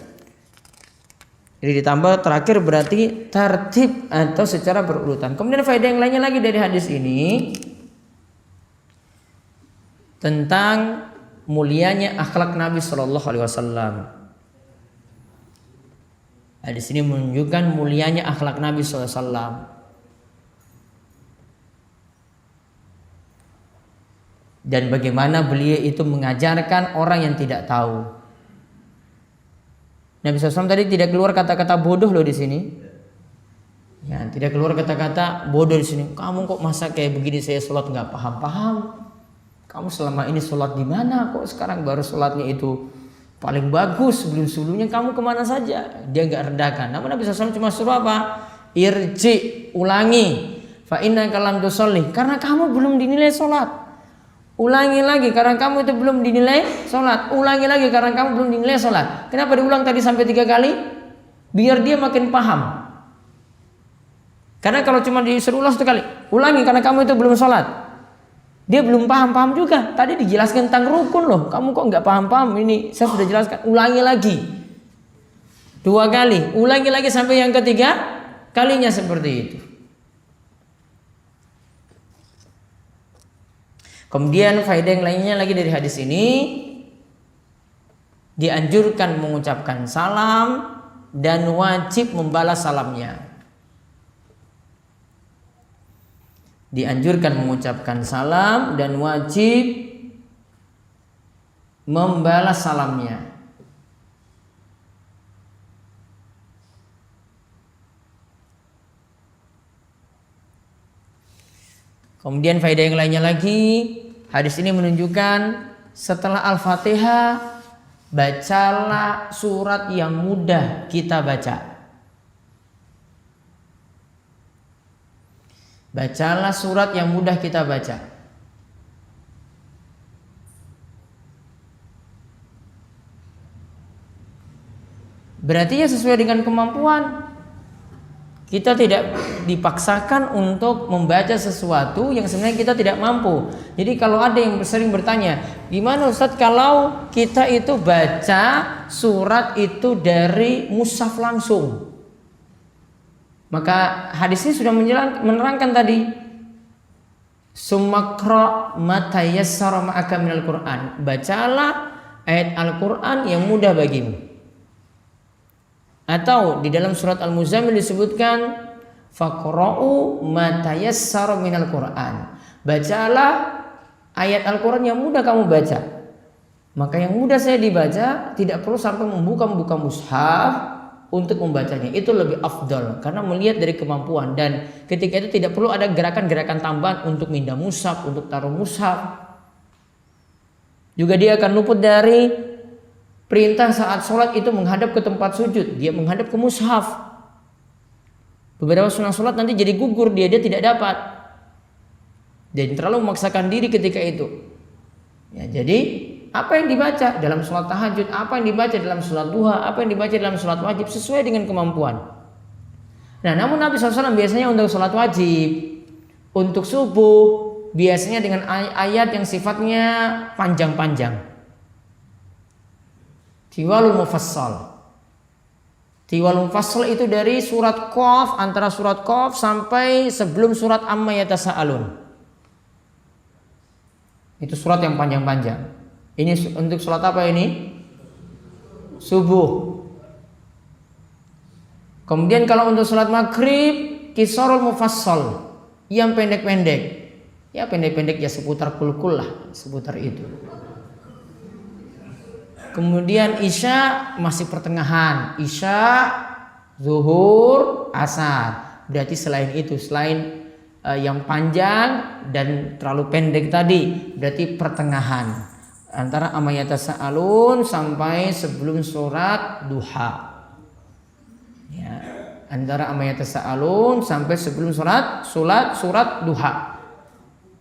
[SPEAKER 1] Jadi ditambah terakhir berarti tertib atau secara berurutan. Kemudian faedah yang lainnya lagi dari hadis ini tentang mulianya akhlak Nabi Shallallahu Alaihi Wasallam. Hadis ini menunjukkan mulianya akhlak Nabi Shallallahu Alaihi Wasallam. Dan bagaimana beliau itu mengajarkan orang yang tidak tahu. Nabi SAW tadi tidak keluar kata-kata bodoh loh di sini. Ya, tidak keluar kata-kata bodoh di sini. Kamu kok masa kayak begini saya sholat nggak paham-paham? Kamu selama ini sholat di mana? Kok sekarang baru sholatnya itu paling bagus? Sebelum-sebelumnya kamu kemana saja? Dia nggak rendahkan. Namun Nabi SAW cuma suruh apa? Irji, ulangi. Fa innaka lam tusolli, karena kamu belum dinilai sholat. Ulangi lagi karena kamu itu belum dinilai sholat. Ulangi lagi karena kamu belum dinilai sholat. Kenapa diulang tadi sampai 3 kali? Biar dia makin paham. Karena kalau cuma disuruh ulang 1 kali, ulangi karena kamu itu belum sholat, dia belum paham juga. Tadi dijelaskan tentang rukun loh, kamu kok nggak paham-paham. Ini saya sudah jelaskan. Ulangi lagi 2 kali, ulangi lagi sampai yang ketiga kalinya seperti itu. Kemudian faedah yang lainnya lagi dari hadis ini, dianjurkan mengucapkan salam dan wajib membalas salamnya. Dianjurkan mengucapkan salam dan wajib membalas salamnya. Kemudian faedah yang lainnya lagi, hadis ini menunjukkan setelah Al-Fatihah bacalah surat yang mudah kita baca. Bacalah surat yang mudah kita baca. Berarti ya sesuai dengan kemampuan. Kita tidak dipaksakan untuk membaca sesuatu yang sebenarnya kita tidak mampu. Jadi kalau ada yang sering bertanya, gimana Ustadz kalau kita itu baca surat itu dari mushaf langsung? Maka hadis ini sudah menerangkan tadi. Sumakra ma tayassara ma'aka minal Qur'an. Bacalah ayat Al-Qur'an yang mudah bagimu. Atau di dalam surat Al-Muzammil disebutkan faqra'u ma tayassara minal Qur'an. Bacalah ayat Al-Qur'an yang mudah kamu baca. Maka yang mudah saya dibaca, tidak perlu sampai membuka mushaf untuk membacanya. Itu lebih afdal karena melihat dari kemampuan, dan ketika itu tidak perlu ada gerakan-gerakan tambahan untuk mindah mushaf, untuk taruh mushaf. Juga dia akan luput dari perintah saat sholat itu menghadap ke tempat sujud, dia menghadap ke mushaf. Beberapa sunnah sholat nanti jadi gugur, dia tidak dapat, dan terlalu memaksakan diri ketika itu. Ya, jadi apa yang dibaca dalam sholat tahajud, apa yang dibaca dalam sholat duha, apa yang dibaca dalam sholat wajib sesuai dengan kemampuan. Nah, namun Nabi SAW biasanya untuk sholat wajib, untuk subuh biasanya dengan ayat yang sifatnya panjang-panjang. Tiwalul mufassal. Tiwalul mufassal itu dari surat Qaf, antara surat Qaf sampai sebelum surat Amma yatasa'alun. Itu surat yang panjang-panjang. Ini untuk sholat apa ini? Subuh. Kemudian kalau untuk sholat maghrib, kisarul mufassal, yang pendek-pendek. Ya pendek-pendek ya seputar kulkul lah, seputar itu. Kemudian isya masih pertengahan. Isya, zuhur, asar. Berarti selain itu, selain yang panjang dan terlalu pendek tadi, berarti pertengahan. Antara amma yatasa'alun sampai sebelum surat duha. Ya, antara amma yatasa'alun sampai sebelum surat duha.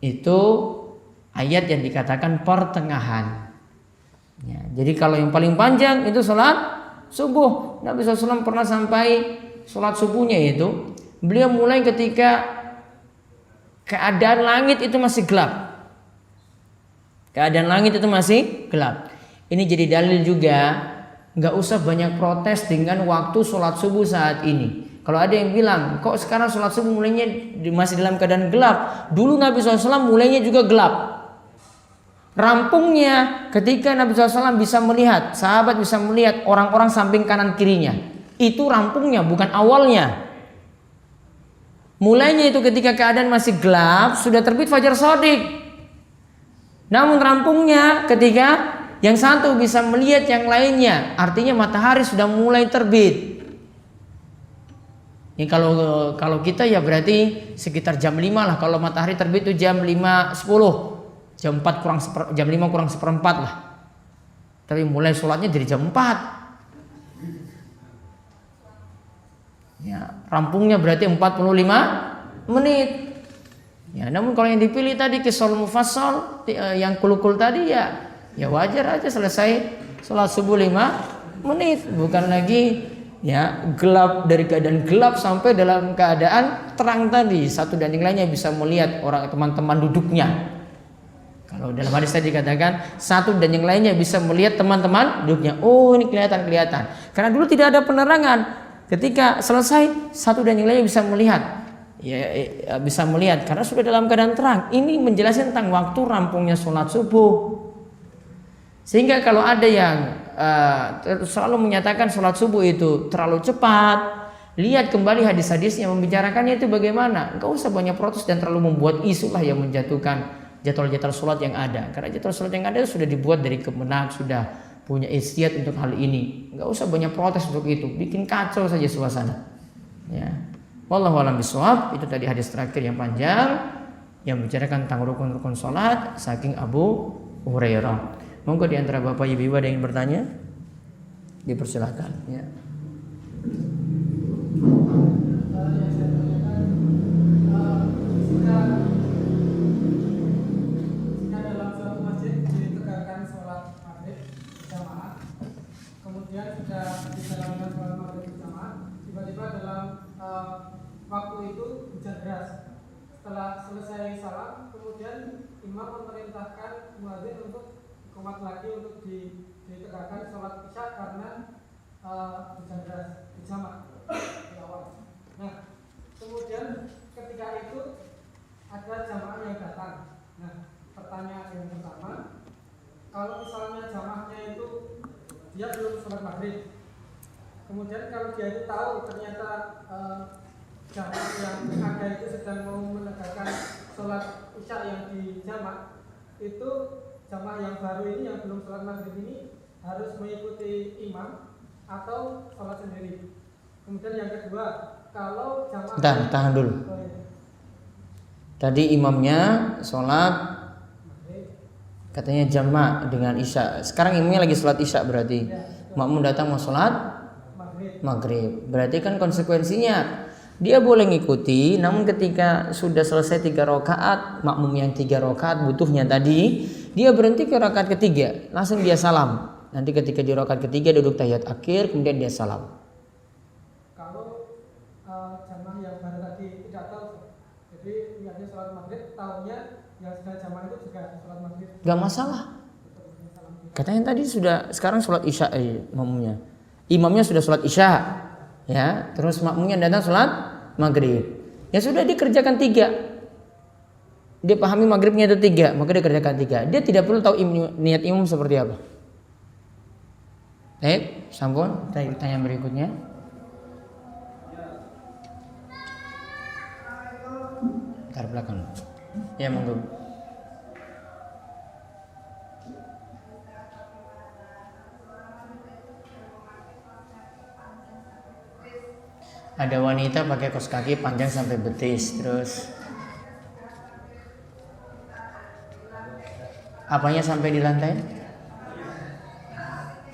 [SPEAKER 1] Itu ayat yang dikatakan pertengahan. Ya, jadi kalau yang paling panjang itu sholat subuh. Nabi SAW pernah sampai sholat subuhnya itu, beliau mulai ketika keadaan langit itu masih gelap. Keadaan langit itu masih gelap. Ini jadi dalil juga, nggak usah banyak protes dengan waktu sholat subuh saat ini. Kalau ada yang bilang, kok sekarang sholat subuh mulainya masih dalam keadaan gelap? Dulu Nabi SAW mulainya juga gelap. Rampungnya ketika Nabi SAW bisa melihat, sahabat bisa melihat orang-orang samping kanan kirinya. Itu rampungnya, bukan awalnya. Mulainya itu ketika keadaan masih gelap, sudah terbit fajar shadiq. Namun rampungnya ketika yang satu bisa melihat yang lainnya, artinya matahari sudah mulai terbit. Ini kalau kita ya berarti sekitar jam 5 lah. Kalau matahari terbit itu jam 5.10, jam 4 jam 5 kurang seperempat lah. Tapi mulai sholatnya dari jam 4. Ya, rampungnya berarti 45 menit. Ya, namun kalau yang dipilih tadi kisahul mufassal yang kulukul tadi ya wajar aja selesai sholat subuh 5 menit, bukan lagi ya gelap, dari keadaan gelap sampai dalam keadaan terang tadi, satu dan yang lainnya bisa melihat orang teman-teman duduknya. Kalau dalam hadis tadi dikatakan satu dan yang lainnya bisa melihat teman-teman duduknya. Oh, ini kelihatan. Karena dulu tidak ada penerangan. Ketika selesai satu dan yang lainnya bisa melihat. Bisa melihat karena sudah dalam keadaan terang. Ini menjelaskan tentang waktu rampungnya sholat subuh. Sehingga kalau ada yang selalu menyatakan sholat subuh itu terlalu cepat, lihat kembali hadis-hadisnya membicarakannya itu bagaimana. Enggak usah banyak protes dan terlalu membuat isu lah yang menjatuhkan jadwal-jadwal sholat yang ada. Karena jadwal sholat yang ada sudah dibuat dari kemenang, sudah punya ijtihad untuk hal ini. Enggak usah banyak protes untuk itu, bikin kacau saja suasana. Ya. Wallahu a'lam bishawab. Itu tadi hadis terakhir yang panjang yang membicarakan tentang rukun-rukun salat saking Abu Hurairah. Monggo di antara Bapak Ibu ada yang bertanya? Dipersilakan ya.
[SPEAKER 2] Kemudian sudah dijalankan sholat maghrib berjamaah, tiba-tiba dalam waktu itu hujan deras. Setelah selesai salam, kemudian imam memerintahkan muadzin untuk qomat lagi untuk ditegakkan sholat isya karena hujan deras berjamaah di awal. Nah, kemudian ketika itu ada jamaah yang datang. Nah, pertanyaan yang pertama, kalau misalnya jamaahnya itu dia belum sholat maghrib, kemudian kalau dia itu tahu ternyata jamaah yang ada itu sedang mau menegakkan sholat isya yang di jamak, itu jamaah yang baru ini yang belum sholat maghrib ini harus mengikuti imam atau sholat sendiri. Kemudian yang kedua, kalau jamaah
[SPEAKER 1] tahan dulu. Tadi imamnya sholat katanya jamak dengan isya. Sekarang imamnya lagi sholat isya berarti makmum datang mau sholat maghrib. Berarti kan konsekuensinya dia boleh ngikuti, namun ketika sudah selesai 3 rakaat, makmum yang 3 rakaat butuhnya tadi, dia berhenti ke rakaat ketiga, langsung dia salam. Nanti ketika di rakaat ketiga duduk tahiyat akhir, kemudian dia salam.
[SPEAKER 2] Kalau jamaah yang baru tadi tidak tahu, jadi niatnya sholat maghrib, tahunya yang sudah jamaah itu juga sholat maghrib,
[SPEAKER 1] Gak masalah. Katanya tadi sudah, sekarang sholat isya makmumnya. Imamnya sudah sholat isya, ya, terus makmumnya datang sholat maghrib. Ya sudah dikerjakan 3. Dia pahami maghribnya itu 3, maka dia kerjakan 3. Dia tidak perlu tahu niat imam seperti apa. Baik, sampun. Tanya berikutnya. Ntar belakang. Ya monggo. Ada wanita pakai kaos kaki panjang sampai betis, terus apanya sampai di lantai?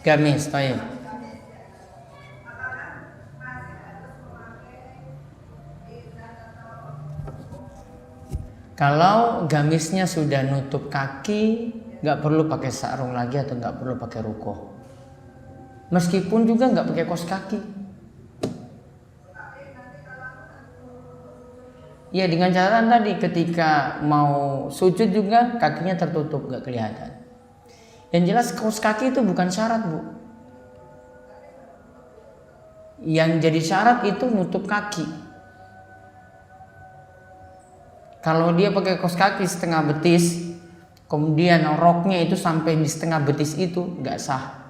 [SPEAKER 1] Gamis, baik. Kalau gamisnya sudah nutup kaki, nggak perlu pakai sarung lagi atau nggak perlu pakai ruko. Meskipun juga nggak pakai kaos kaki. Ya dengan catatan tadi ketika mau sujud juga kakinya tertutup, nggak kelihatan. Yang jelas kaos kaki itu bukan syarat, Bu. Yang jadi syarat itu nutup kaki. Kalau dia pakai kaos kaki setengah betis, kemudian roknya itu sampai di setengah betis itu nggak sah.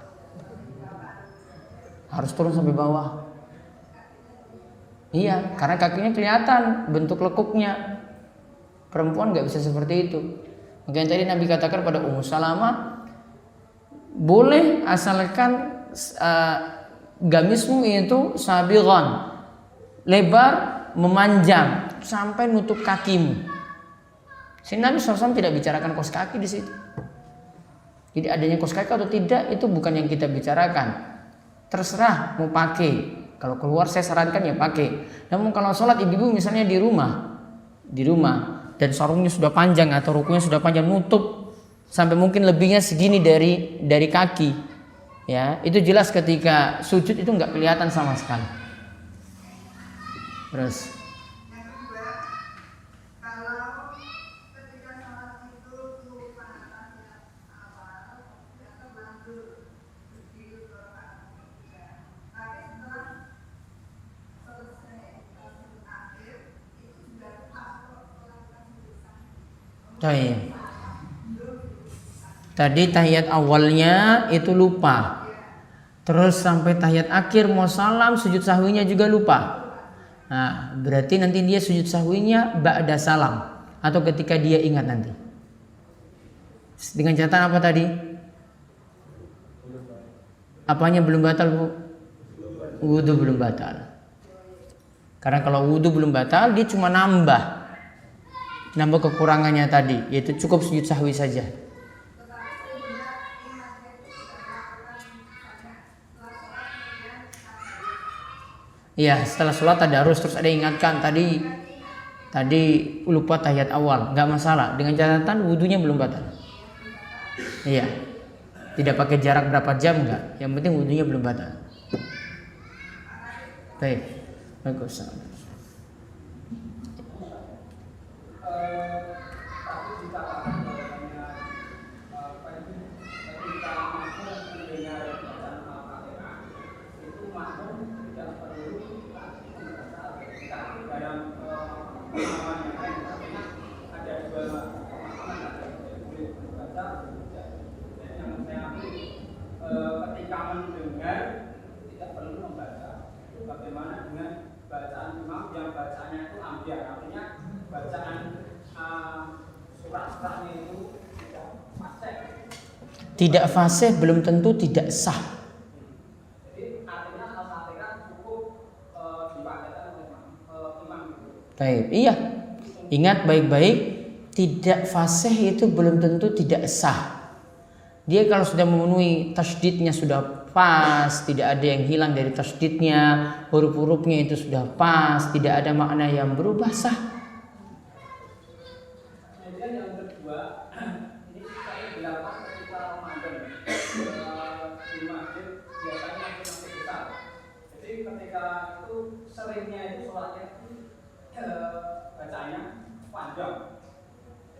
[SPEAKER 1] Harus turun sampai bawah. Iya, karena kakinya kelihatan bentuk lekuknya. Perempuan nggak bisa seperti itu. Makanya tadi Nabi katakan pada Ummu Salamah, boleh asalkan gamismu itu sabighan, lebar, memanjang sampai nutup kakimu. Sehingga Nabi SAW tidak bicarakan kaos kaki di situ. Jadi adanya kaos kaki atau tidak itu bukan yang kita bicarakan. Terserah mau pakai. Kalau keluar saya sarankan ya pakai. Namun kalau sholat ibu misalnya di rumah dan sarungnya sudah panjang atau rukunya sudah panjang nutup sampai mungkin lebihnya segini dari kaki, ya itu jelas ketika sujud itu nggak kelihatan sama sekali. Terus tadi tahiyat awalnya itu lupa, terus sampai tahiyat akhir mau salam sujud sahwinya juga lupa. Nah berarti nanti dia sujud sahwinya ba'da salam atau ketika dia ingat nanti. Dengan catatan apa tadi? Apanya belum batal, Bu? Wudu belum batal. Karena kalau wudu belum batal dia cuma nambah kekurangannya tadi, yaitu cukup sujud sahwi saja. Iya, setelah sholat tadarus terus ada yang ingatkan tadi lupa tahiyat awal, nggak masalah. Dengan catatan wudunya belum batal. Iya, tidak pakai jarak berapa jam nggak. Yang penting wudunya belum batal. Baik, bagus.
[SPEAKER 2] Ketika mendengar tidak perlu membaca. Bagaimana dengan bacaan imam yang bacaannya itu ambiar, artinya bacaan surat-suratnya itu tidak fasih.
[SPEAKER 1] Tidak fasih belum tentu tidak sah.
[SPEAKER 2] Jadi artinya Al-Fatihah cukup dibacakan oleh imam itu.
[SPEAKER 1] Baik, iya. Ingat baik-baik, tidak fasih itu belum tentu tidak sah. Dia kalau sudah memenuhi tasydidnya sudah pas, tidak ada yang hilang dari tasydidnya, huruf-hurufnya itu sudah pas, tidak ada makna yang berubah, sah.
[SPEAKER 2] Kemudian yang kedua, ini saya dilakukan ketika Ramadan di masjid biasanya masjid besar. Jadi ketika itu seringnya itu sholatnya bacaannya panjang.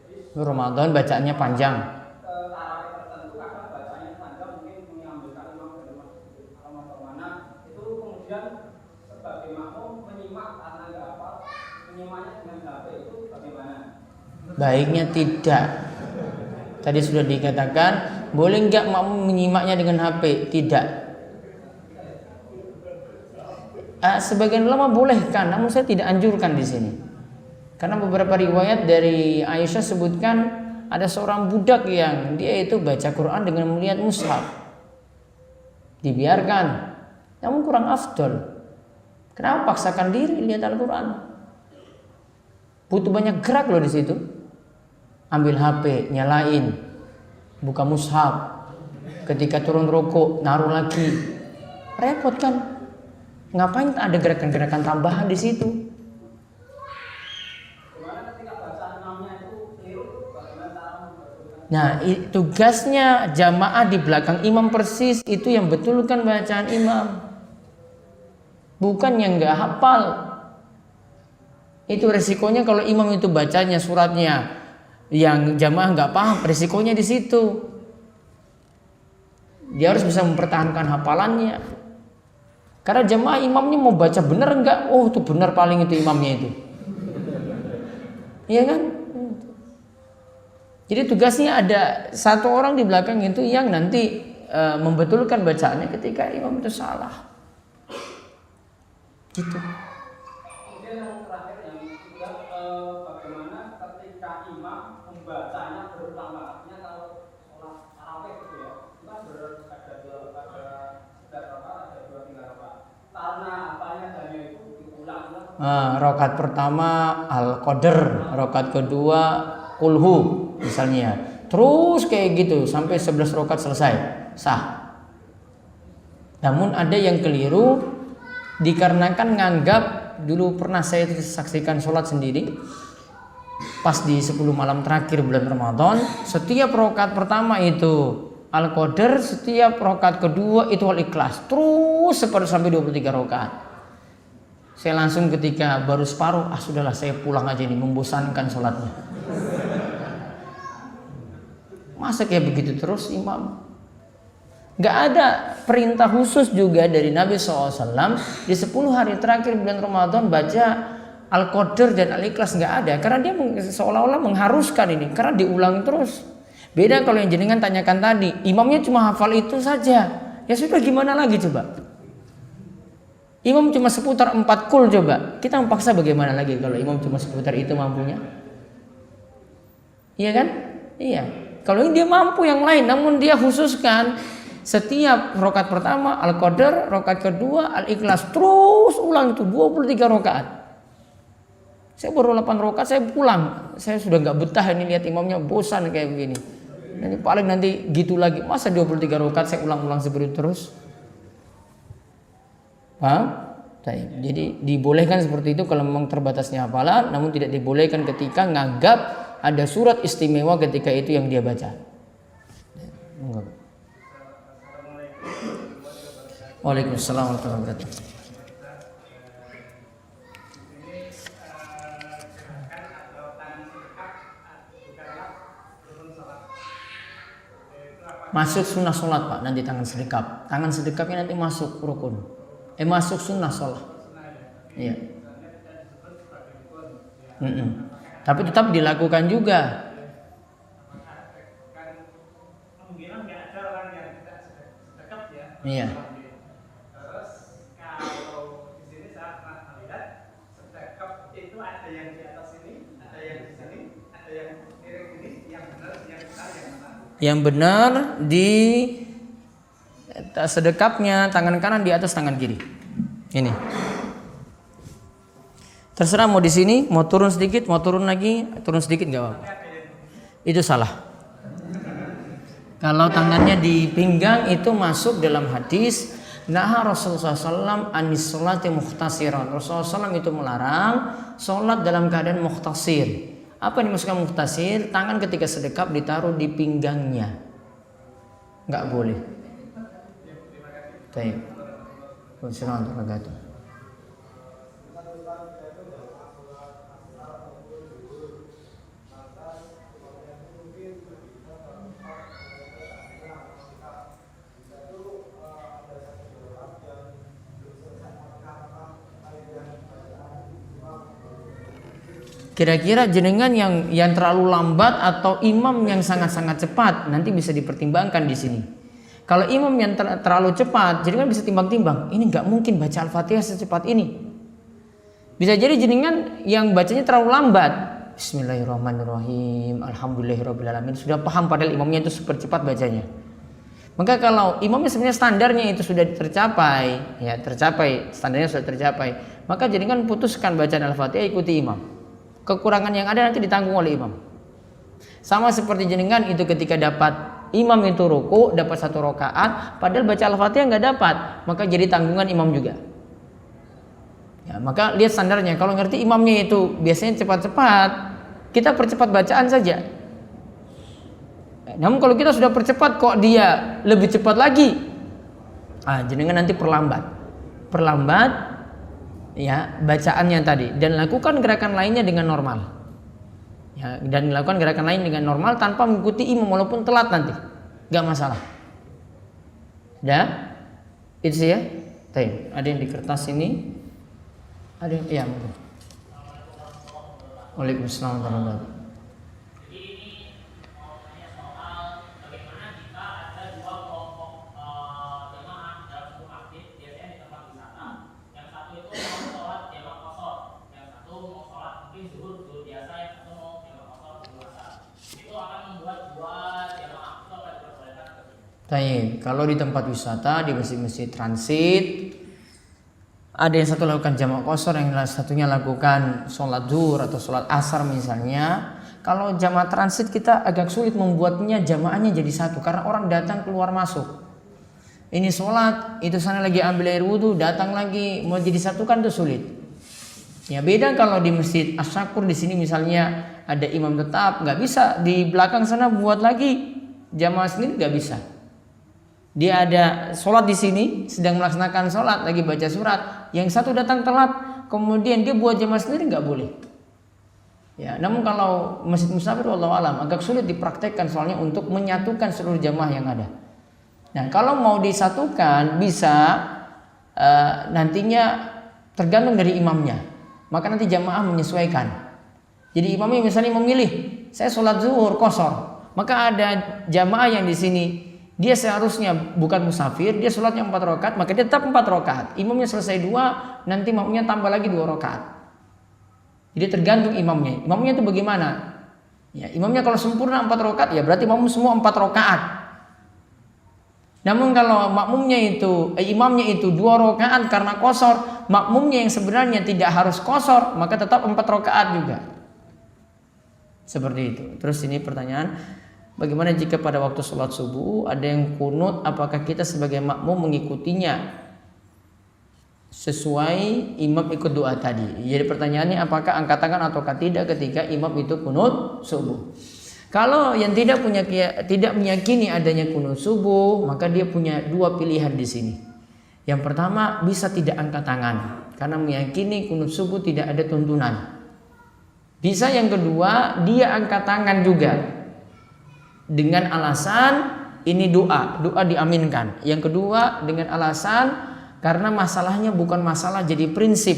[SPEAKER 2] Jadi
[SPEAKER 1] Ramadan bacaannya panjang. Baiknya tidak. Tadi sudah dikatakan, boleh nggak makmum menyimaknya dengan HP? Tidak. Sebagian ulama bolehkan, namun saya tidak anjurkan di sini. Karena beberapa riwayat dari Aisyah sebutkan ada seorang budak yang dia itu baca Quran dengan melihat mushaf. Dibiarkan, namun kurang afdol. Kenapa paksakan diri lihat Al-Quran? Butuh banyak gerak loh di situ. Ambil HP, nyalain, buka mushaf, ketika turun rukuk naruh lagi, repot kan? Ngapain ada gerakan-gerakan tambahan di situ? Nah, tugasnya jamaah di belakang imam persis itu yang betulkan bacaan imam, bukan yang nggak hafal. Itu resikonya kalau imam itu bacanya suratnya yang jamaah nggak paham, resikonya di situ. Dia harus bisa mempertahankan hafalannya. Karena jamaah imamnya mau baca benar enggak? Oh, itu benar paling itu imamnya itu. Iya kan? Jadi tugasnya ada satu orang di belakang itu yang nanti membetulkan bacaannya ketika imam itu salah. Gitu.
[SPEAKER 2] Kemudian yang terakhir yang juga bagaimana ketika imam membacanya berulang, artinya kalau sholat tarawih gitu ya, itu kan ada dua tiga rakaat. Karena apanya hanya itu diulang-ulang.
[SPEAKER 1] Rakaat pertama Al-Qadr, rakaat kedua Kulhu misalnya. Terus kayak gitu sampai 11 rakaat selesai, sah. Namun ada yang keliru dikarenakan nganggap, dulu pernah saya saksikan sholat sendiri pas di 10 malam terakhir bulan Ramadan, setiap rakaat pertama itu Al-Qadr, setiap rakaat kedua itu Al-Ikhlas, terus sampai 23 rakaat. Saya langsung ketika baru separuh, sudahlah saya pulang aja ini, membosankan sholatnya. Masa kayak begitu terus imam? Gak ada perintah khusus juga dari Nabi SAW di 10 hari terakhir bulan Ramadan baca Al-Qadr dan Al-Ikhlas, gak ada. Karena dia seolah-olah mengharuskan ini, karena diulang terus. Beda kalau yang jenengan tanyakan tadi, imamnya cuma hafal itu saja, ya sudah, gimana lagi coba? Imam cuma seputar 4 kul, coba kita memaksa bagaimana lagi kalau imam cuma seputar itu mampunya? Iya kan? Iya. Kalau ini dia mampu yang lain, namun dia khususkan setiap rakaat pertama Al-Qadr, rakaat kedua Al-Ikhlas, terus ulang itu 23 rakaat. Saya baru 8 rakaat saya pulang. Saya sudah nggak betah ini lihat imamnya, bosan kayak begini. Ini paling nanti gitu lagi. Masa 23 rakaat saya ulang-ulang seperti itu terus? Paham? Jadi dibolehkan seperti itu kalau memang terbatasnya hafalan, namun tidak dibolehkan ketika nganggap ada surat istimewa ketika itu yang dia baca. Waalaikumsalam warahmatullahi wabarakatuh. Masuk sunnah sholat Pak, nanti tangan sedekap. Tangan sedekapnya nanti masuk rukun. Masuk sunnah sholat. Iya. Tapi tetap dilakukan juga. Iya.
[SPEAKER 3] Terus kalau di sini saya pernah melihat sedekap itu ada yang di atas ini, ada yang di sini, ada yang miring ini, yang benar, yang salah, yang mana?
[SPEAKER 1] Yang benar di sedekapnya tangan kanan di atas tangan kiri. Ini. Terserah mau di sini, mau turun sedikit, mau turun lagi, turun sedikit nggak apa-apa. Itu salah. Kalau tangannya di pinggang itu masuk dalam hadis Naha Rasulullah SAW anis sholati muhtasiran. Rasulullah SAW itu melarang sholat dalam keadaan muhtasir. Apa yang dimaksudkan muhtasir? Tangan ketika sedekap ditaruh di pinggangnya. Nggak boleh. Baik. Wassalamualaikum warahmatullahi wabarakatuh. Kira-kira jenengan yang terlalu lambat atau imam yang sangat-sangat cepat, nanti bisa dipertimbangkan di sini. Kalau imam yang terlalu cepat, jenengan bisa timbang-timbang. Ini nggak mungkin baca Al-Fatihah secepat ini. Bisa jadi jenengan yang bacanya terlalu lambat. Bismillahirrahmanirrahim. Alhamdulillahirrabbilalamin. Sudah paham padahal imamnya itu super cepat bacanya. Maka kalau imamnya sebenarnya standarnya itu sudah tercapai, standarnya sudah tercapai, maka jenengan putuskan bacaan Al-Fatihah, ikuti imam. Kekurangan yang ada nanti ditanggung oleh imam. Sama seperti jenengan itu ketika dapat imam itu ruku, dapat 1 rakaat, padahal baca Al-Fatihah nggak dapat, maka jadi tanggungan imam juga. Ya, maka lihat standarnya. Kalau ngerti imamnya itu biasanya cepat-cepat, kita percepat bacaan saja. Namun kalau kita sudah percepat kok dia lebih cepat lagi, jenengan nanti perlambat ya bacaannya tadi dan lakukan gerakan lainnya dengan normal. Ya, dan lakukan gerakan lain dengan normal tanpa mengikuti imam walaupun telat nanti. Enggak masalah. Dah? Itu ya. Baik, ada yang di kertas ini. Ada yang mungkin. Waalaikumsalam warahmatullahi wabarakatuh. Kalau di tempat wisata, di masjid-masjid transit, ada yang satu lakukan jamak qashar, yang satunya lakukan sholat zuhur atau sholat asar misalnya. Kalau jamak transit kita agak sulit membuatnya jamaahnya jadi satu karena orang datang keluar masuk. Ini sholat, itu sana lagi ambil air wudhu, datang lagi mau jadi satu kan itu sulit. Ya beda kalau di masjid Asy-Syakur di sini misalnya ada imam tetap, nggak bisa di belakang sana buat lagi jamaah sendiri, nggak bisa. Dia ada sholat di sini, sedang melaksanakan sholat, lagi baca surat. Yang satu datang telat, kemudian dia buat jamaah sendiri, nggak boleh. Ya, namun kalau masjid musafir, wallahu alam, agak sulit dipraktekkan soalnya untuk menyatukan seluruh jamaah yang ada. Nah, kalau mau disatukan bisa nantinya tergantung dari imamnya. Maka nanti jamaah menyesuaikan. Jadi imamnya misalnya memilih, saya sholat zuhur qashar, maka ada jamaah yang di sini dia seharusnya bukan musafir, dia sholatnya 4 rakaat, maka dia tetap 4 rakaat. Imamnya selesai 2, nanti makmumnya tambah lagi 2 rakaat. Jadi tergantung imamnya. Imamnya itu bagaimana? Ya, imamnya kalau sempurna 4 rakaat, ya berarti makmum semua 4 rakaat. Namun kalau imamnya itu 2 rakaat karena qashar, makmumnya yang sebenarnya tidak harus qashar, maka tetap 4 rakaat juga. Seperti itu. Terus ini pertanyaan, bagaimana jika pada waktu sholat subuh ada yang kunut, apakah kita sebagai makmum mengikutinya sesuai imam ikut doa tadi. Jadi pertanyaannya apakah angkat tangan ataukah tidak ketika imam itu kunut subuh. Kalau yang tidak meyakini adanya kunut subuh, maka dia punya dua pilihan di sini. Yang pertama, bisa tidak angkat tangan karena meyakini kunut subuh tidak ada tuntunan. Bisa yang kedua, dia angkat tangan juga dengan alasan ini doa diaminkan. Yang kedua dengan alasan karena masalahnya bukan masalah jadi prinsip,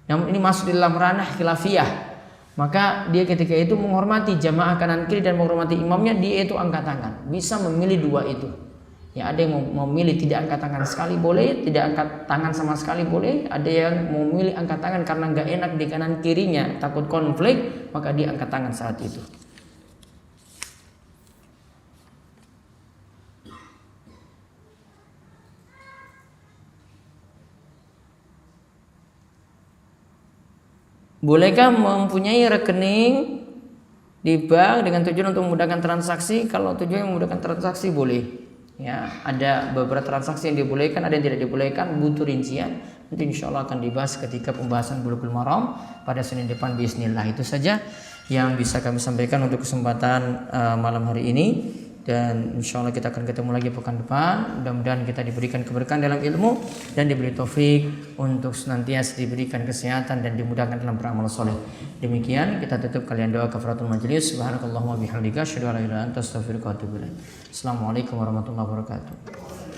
[SPEAKER 1] namun ini masuk di dalam ranah khilafiyah. Maka dia ketika itu menghormati jamaah kanan kiri dan menghormati imamnya, dia itu angkat tangan. Bisa memilih dua itu. Ya, ada yang memilih tidak angkat tangan sekali boleh, tidak angkat tangan sama sekali boleh. Ada yang memilih angkat tangan karena nggak enak di kanan kirinya, takut konflik, maka dia angkat tangan saat itu. Bolehkah mempunyai rekening di bank dengan tujuan untuk memudahkan transaksi? Kalau tujuan memudahkan transaksi boleh. Ya, ada beberapa transaksi yang dibolehkan, ada yang tidak dibolehkan, butuh rincian. Nanti insya Allah akan dibahas ketika pembahasan Bulughul Maram pada Senin depan bismillah. Itu saja yang bisa kami sampaikan untuk kesempatan malam hari ini. Dan insya Allah kita akan ketemu lagi pekan depan. Mudah-mudahan kita diberikan keberkahan dalam ilmu dan diberi taufik untuk senantiasa diberikan kesehatan dan dimudahkan dalam beramal soleh. Demikian kita tutup kalian doa kafaratul majelis. Subhanakallahumma bihamdika asyhadu an la ilaha illa anta astaghfiruka wa atubu ilaik. Assalamualaikum warahmatullahi wabarakatuh.